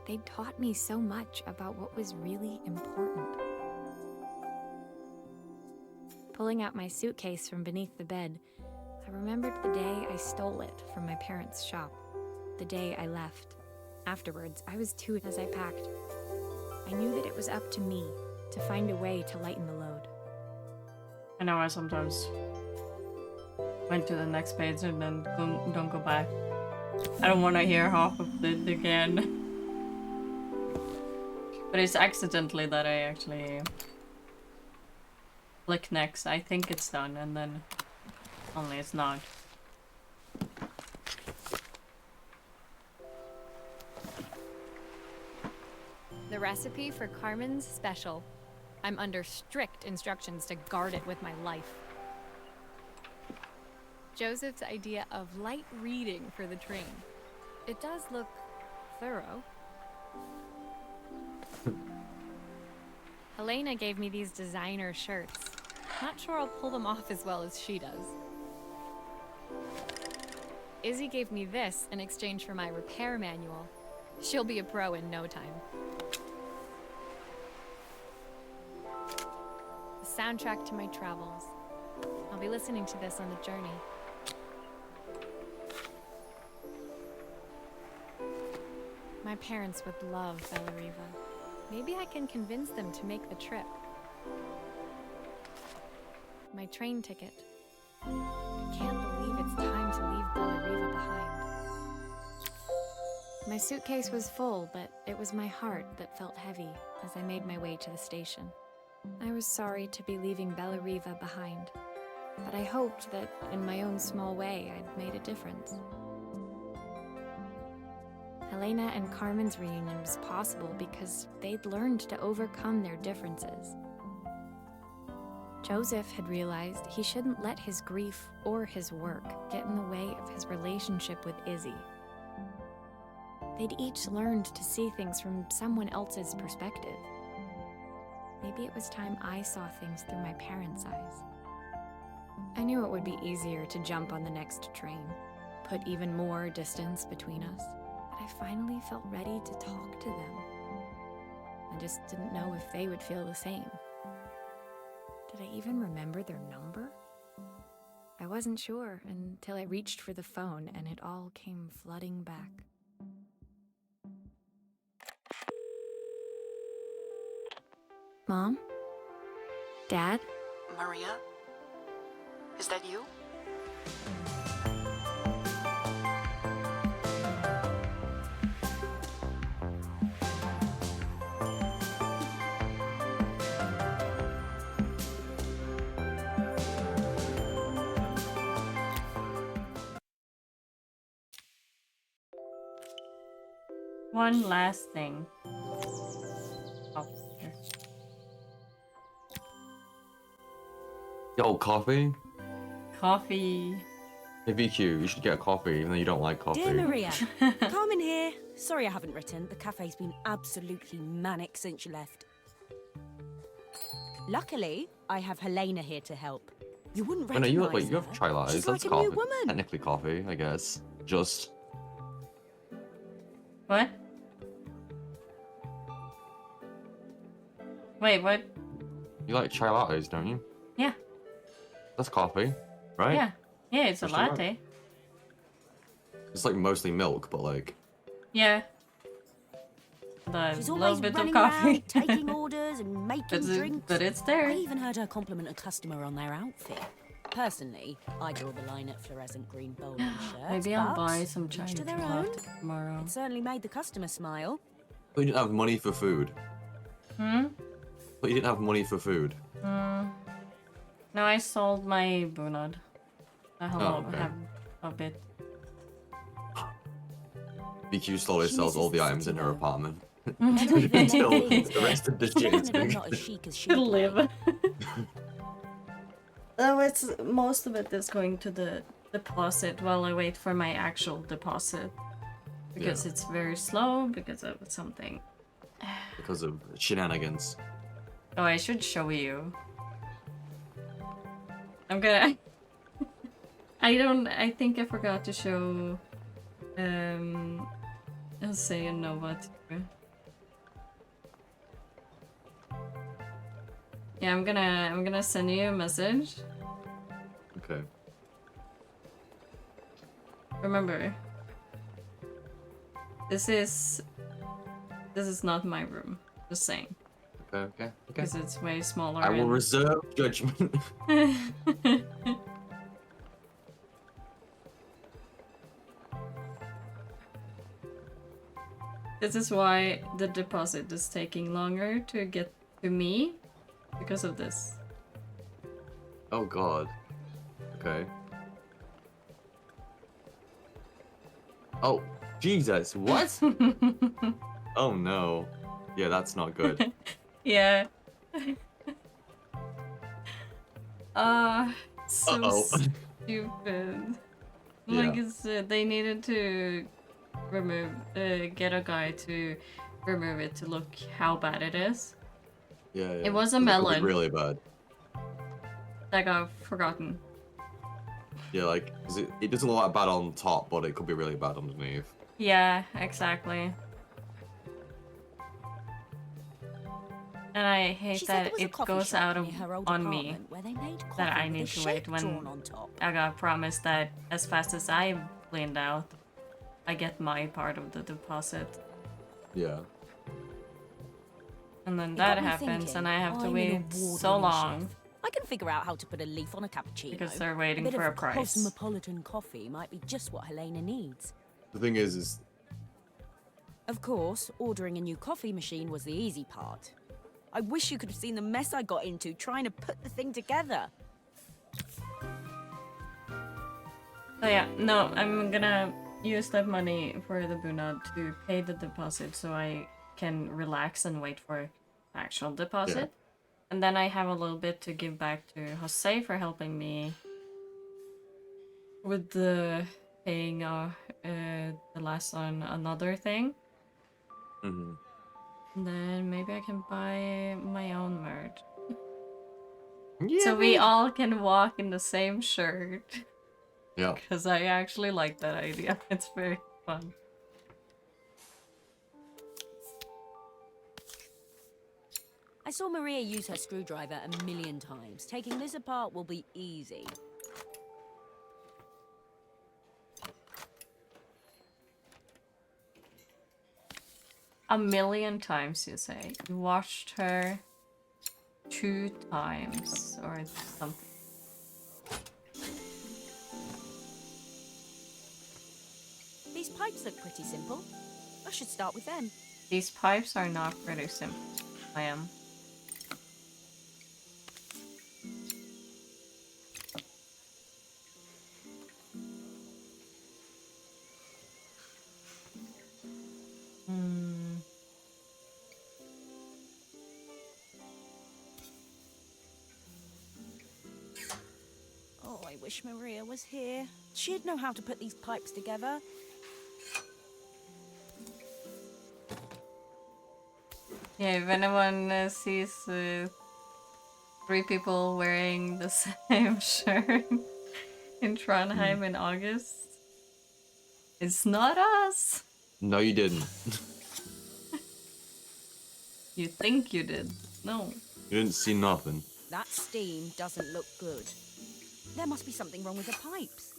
D: they'd taught me so much about what was really important. Pulling out my suitcase from beneath the bed, I remembered the day I stole it from my parents' shop, the day I left. Afterwards, I was too as I packed. I knew that it was up to me to find a way to lighten the load.
B: I know I sometimes went to the next page and then don't go back. I don't want to hear half of it again. But it's accidentally that I actually click next. I think it's done and then only it's not.
D: The recipe for Carmen's special. I'm under strict instructions to guard it with my life. Joseph's idea of light reading for the train. It does look thorough. Helena gave me these designer shirts. Not sure I'll pull them off as well as she does. Izzy gave me this in exchange for my repair manual. She'll be a pro in no time. The soundtrack to my travels. I'll be listening to this on the journey. My parents would love Bellariva. Maybe I can convince them to make the trip. My train ticket. I can't believe it's time to leave Bellariva behind. My suitcase was full, but it was my heart that felt heavy as I made my way to the station. I was sorry to be leaving Bellariva behind, but I hoped that in my own small way I'd made a difference. Helena and Carmen's reunion was possible because they'd learned to overcome their differences. Joseph had realized he shouldn't let his grief or his work get in the way of his relationship with Izzy. They'd each learned to see things from someone else's perspective. Maybe it was time I saw things through my parents' eyes. I knew it would be easier to jump on the next train, put even more distance between us, but I finally felt ready to talk to them. I just didn't know if they would feel the same. Did I even remember their number? I wasn't sure until I reached for the phone and it all came flooding back. Mom? Dad?
M: Maria? Is that you?
B: One last thing. Oh, here.
K: Yo, coffee?
B: Coffee.
K: Hey, VQ, you should get a coffee, even though you don't like coffee.
H: Dear Maria, Carmen here. Sorry I haven't written. The cafe's been absolutely manic since you left. Luckily, I have Helena here to help. You wouldn't
K: Oh,
H: recognize
K: no, you have
H: her.
K: chai lattes.
H: She's
K: That's
H: like a
K: coffee.
H: new woman.
K: Technically coffee, I guess. Just.
B: What? Wait, what?
K: You like chai lattes, don't you?
B: Yeah.
K: That's coffee, right?
B: Yeah. Yeah, it's a
K: That's right.
B: latte.
K: It's like mostly milk, but like.
B: Yeah. A
H: She's
B: little
H: always
B: bit of
H: running
B: coffee.
H: around, taking orders and making
B: But
H: drinks.
B: it's there.
H: I even heard her compliment a customer on their outfit. Personally, I draw the line at fluorescent green bowling shirts.
B: Maybe I'll
H: but
B: buy some
H: each
B: Chinese
H: to their
B: food
H: own.
B: tomorrow.
H: It certainly made the customer smile.
K: But you didn't have money for food.
B: Hmm?
K: But you didn't have money for food.
B: No, I sold my bunad. I
K: okay.
B: have a bit.
K: BQ slowly
H: She
K: sells all
H: misses
K: the
H: the
K: items in
H: city,
K: her
H: though.
K: apartment.
H: Memory of
K: Until
H: their things,
K: the rest of the
H: but
K: shit is
H: definitely not as chic as she
B: To
H: would
B: live.
H: like.
B: Oh, it's most of it is going to the deposit while I wait for my actual deposit. Because it's very slow because of something.
K: Because of shenanigans.
B: Oh, I should show you. I'm gonna... I think I forgot to show... I'll say a Nova too. Yeah, I'm gonna send you a message.
K: Okay.
B: Remember, this is not my room. Just saying.
K: Okay.
B: Because it's way smaller.
K: I will
B: and-
K: reserve judgment.
B: This is why the deposit is taking longer to get to me, because of this.
K: Oh god. Okay. Oh, Jesus, what? Oh no. Yeah, that's not good.
B: Yeah. So
K: Uh-oh.
B: stupid. Like
K: Yeah.
B: it's, they needed to remove, get a guy to remove it to look how bad it is.
K: Yeah,
B: It was a
K: That could be
B: melon
K: really bad.
B: that got forgotten.
K: Yeah, like, 'cause it doesn't look that bad on top, but it could be really bad underneath.
B: Yeah, exactly. And I hate
H: She said there
B: that
H: was a
B: it
H: coffee
B: goes
H: shop
B: out of
H: near her old
B: on me.
H: apartment where they made
B: That
H: coffee
B: I
H: with
B: need
H: a
B: to wait
H: shape
B: when
H: drawn on top.
B: I got promised that as fast as I cleaned out, I get my part of the deposit.
K: Yeah.
B: And then
H: It
B: that
H: got me
B: happens
H: thinking,
B: and I have to
H: I'm
B: wait
H: an
B: so
H: award-winning
B: long.
H: chef. I can figure out how to put a leaf on a cappuccino.
B: Because they're waiting
H: bit
B: for
H: of
B: a price.
H: Cosmopolitan coffee might be just what Helena needs.
K: The thing is
H: Of course, ordering a new coffee machine was the easy part. I wish you could have seen the mess I got into trying to put the thing together.
B: So yeah, no, I'm gonna use that money for the bunad to pay the deposit so I can relax and wait for actual deposit. And then I have a little bit to give back to Jose for helping me with the paying the last on another thing.
K: Mhm.
B: And then maybe I can buy my own merch.
K: Yeah,
B: So we all can walk in the same shirt.
K: Yeah.
B: Because I actually like that idea. It's very fun.
H: I saw Maria use her screwdriver a million times. Taking this apart will be easy.
B: A million times, you say? You watched her 2 times or something.
H: These pipes look pretty simple. I should start with them.
B: These pipes are not pretty simple. I am.
H: Oh, I wish Maria was here. She'd know how to put these pipes together.
B: Yeah, if anyone sees 3 people wearing the same shirt in Trondheim in August, it's not us!
K: No, you didn't.
B: You think you did. No.
K: You didn't see nothing.
H: That steam doesn't look good. There must be something wrong with the pipes.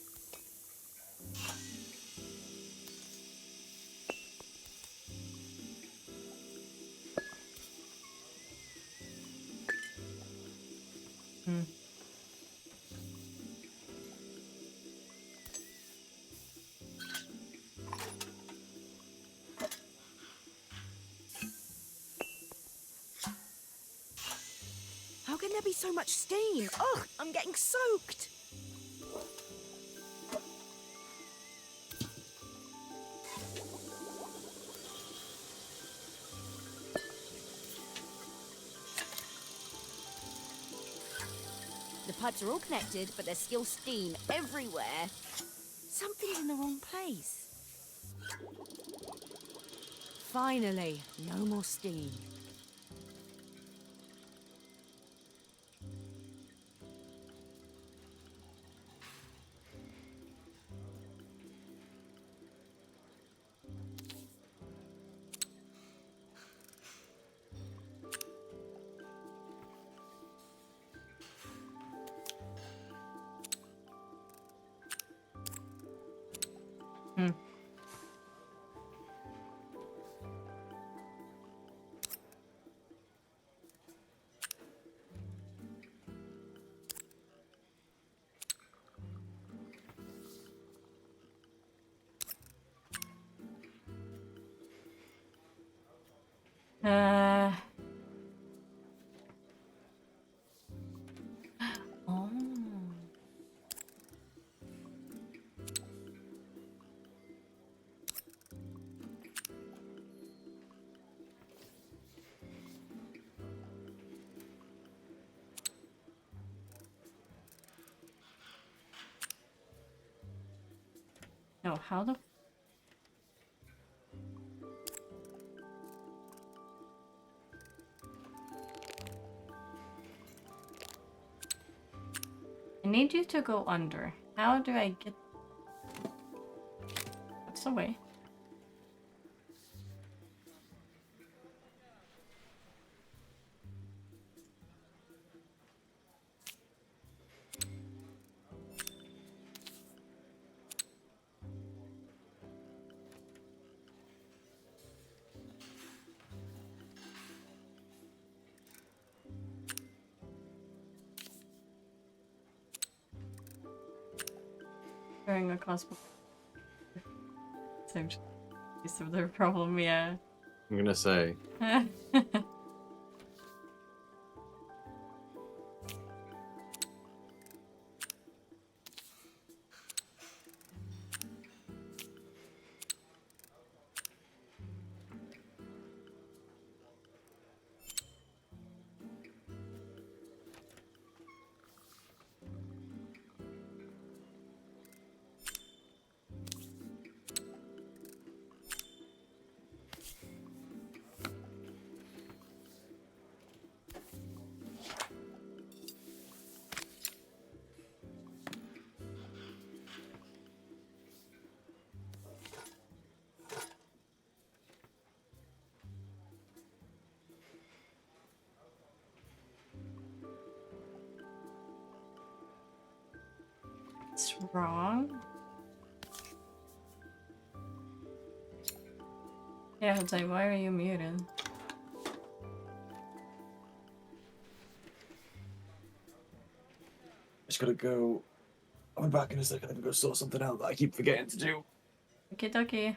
H: can there be so much steam? Ugh, I'm getting soaked. The pipes are all connected, but there's still steam everywhere. Something's in the wrong place. Finally, no more steam.
B: Oh. No, how the... I need you to go under. How do I get... What's the way? During a cosmo... Same piece of their problem, yeah.
K: I'm gonna say. What's wrong? Yeah, it's like, why are you muted? Just gotta go. I'll be back in a second. I'm gonna go sort something out that I keep forgetting to do.
B: Okie dokie.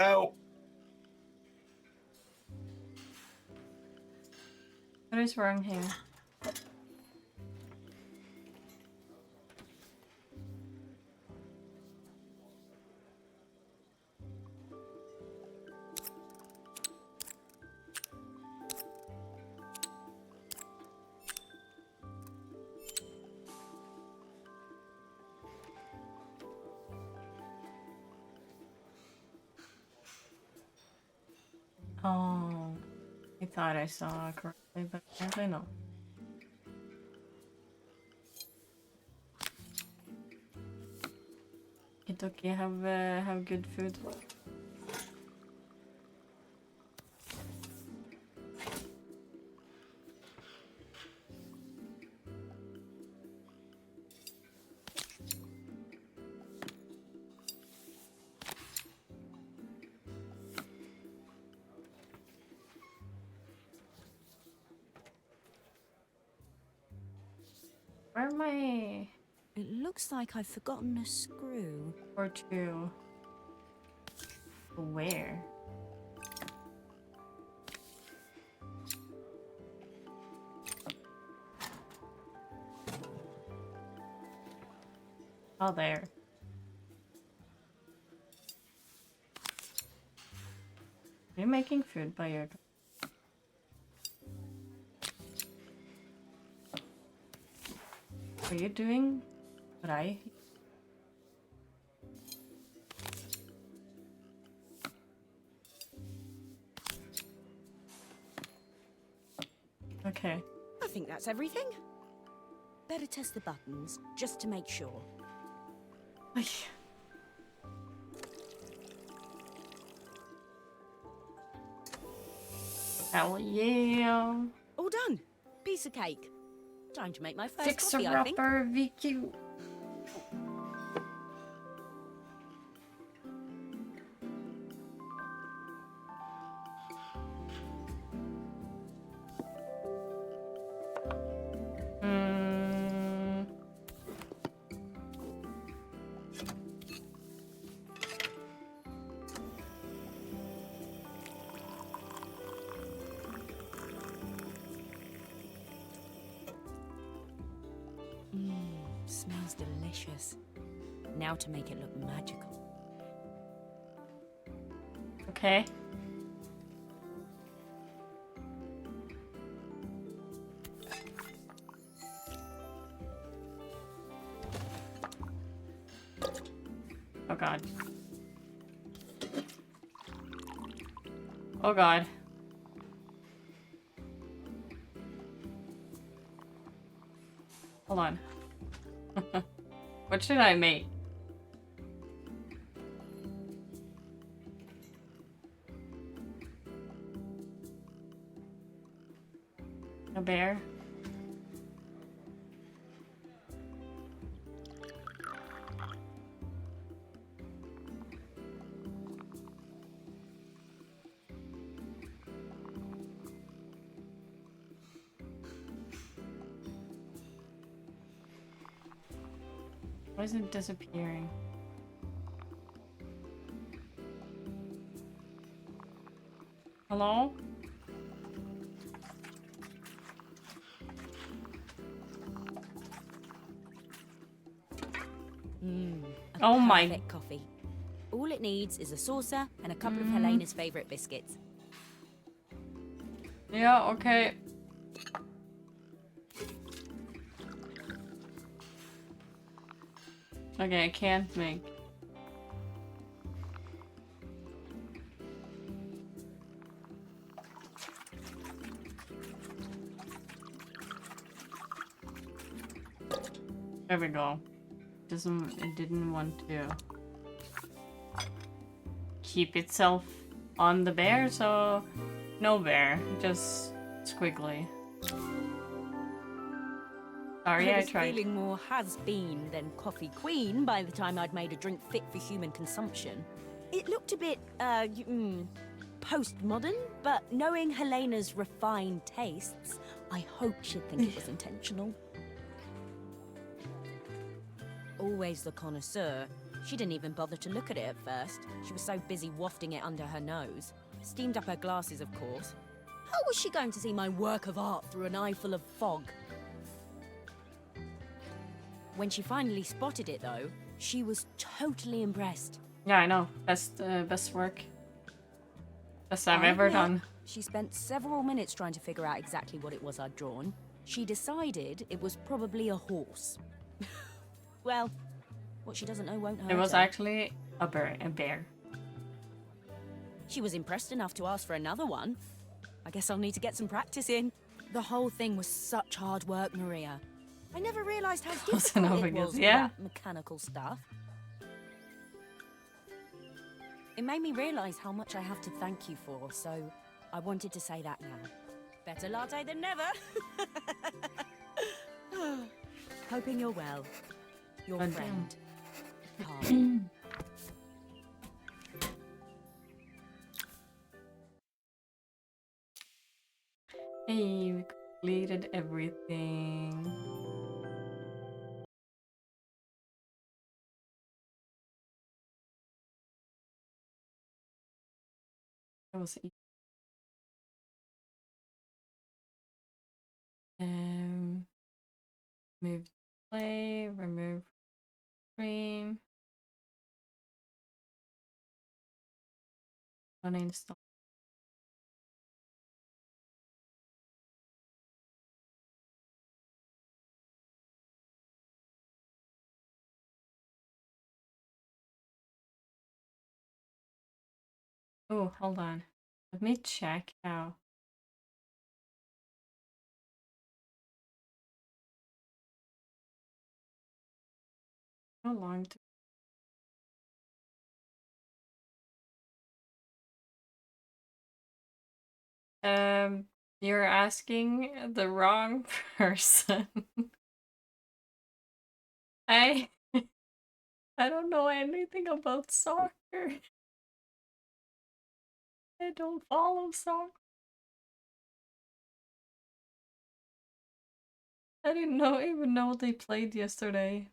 K: Ow!
B: What is wrong here? Oh, I thought I saw correctly, but apparently no. It's okay, have good food. Where am I?
H: It looks like I've forgotten a screw.
B: Or two. Where? Oh, there. You're making food by your... Are you doing what I... Okay.
H: I think that's everything. Better test the buttons, just to make sure.
B: Hell yeah.
H: All done. Piece of cake. Time to make my first
B: Fixer
H: coffee, I think.
B: upper VQ.
H: Smells delicious. Now to make it look magical.
B: Okay. Oh god. Oh god. Hold on. What should I make? A bear? Why is it disappearing? Hello? Oh my...
H: Perfect coffee. All it needs is a saucer and a couple of Helena's favorite biscuits.
B: Yeah, okay. Okay, I can't make. There we go. It didn't want to keep itself on the bear, so no bear, just squiggly. Sorry, I
H: was
B: tried.
H: feeling more has-been than coffee queen by the time I'd made a drink fit for human consumption. It looked a bit, postmodern, but knowing Helena's refined tastes, I hope she'd think it was intentional. Always the connoisseur, she didn't even bother to look at it at first. She was so busy wafting it under her nose. Steamed up her glasses, of course. How was she going to see my work of art through an eye full of fog? When she finally spotted it, though, she was totally impressed.
B: Yeah, I know. Best work. Best I've ever done.
H: She spent several minutes trying to figure out exactly what it was I'd drawn. She decided it was probably a horse. Well, what she doesn't know won't hurt
B: It was
H: her.
B: actually a bear.
H: She was impressed enough to ask for another one. I guess I'll need to get some practice in. The whole thing was such hard work, Maria. I never realized how difficult it was with
B: yeah.
H: that mechanical stuff. It made me realize how much I have to thank you for, so I wanted to say that now. Better latte than never. Hoping you're well. Your
B: God
H: friend, Carl.
B: Hey, we completed everything. That was easy. Move play, remove Stream. Uninstall. Oh, hold on. Let me check how. How long to you're asking the wrong person. I I don't know anything about soccer. I don't follow soccer. I didn't even know they played yesterday.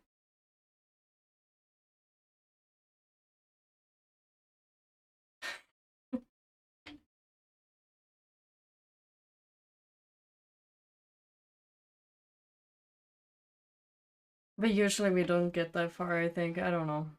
B: But usually we don't get that far, I think. I don't know.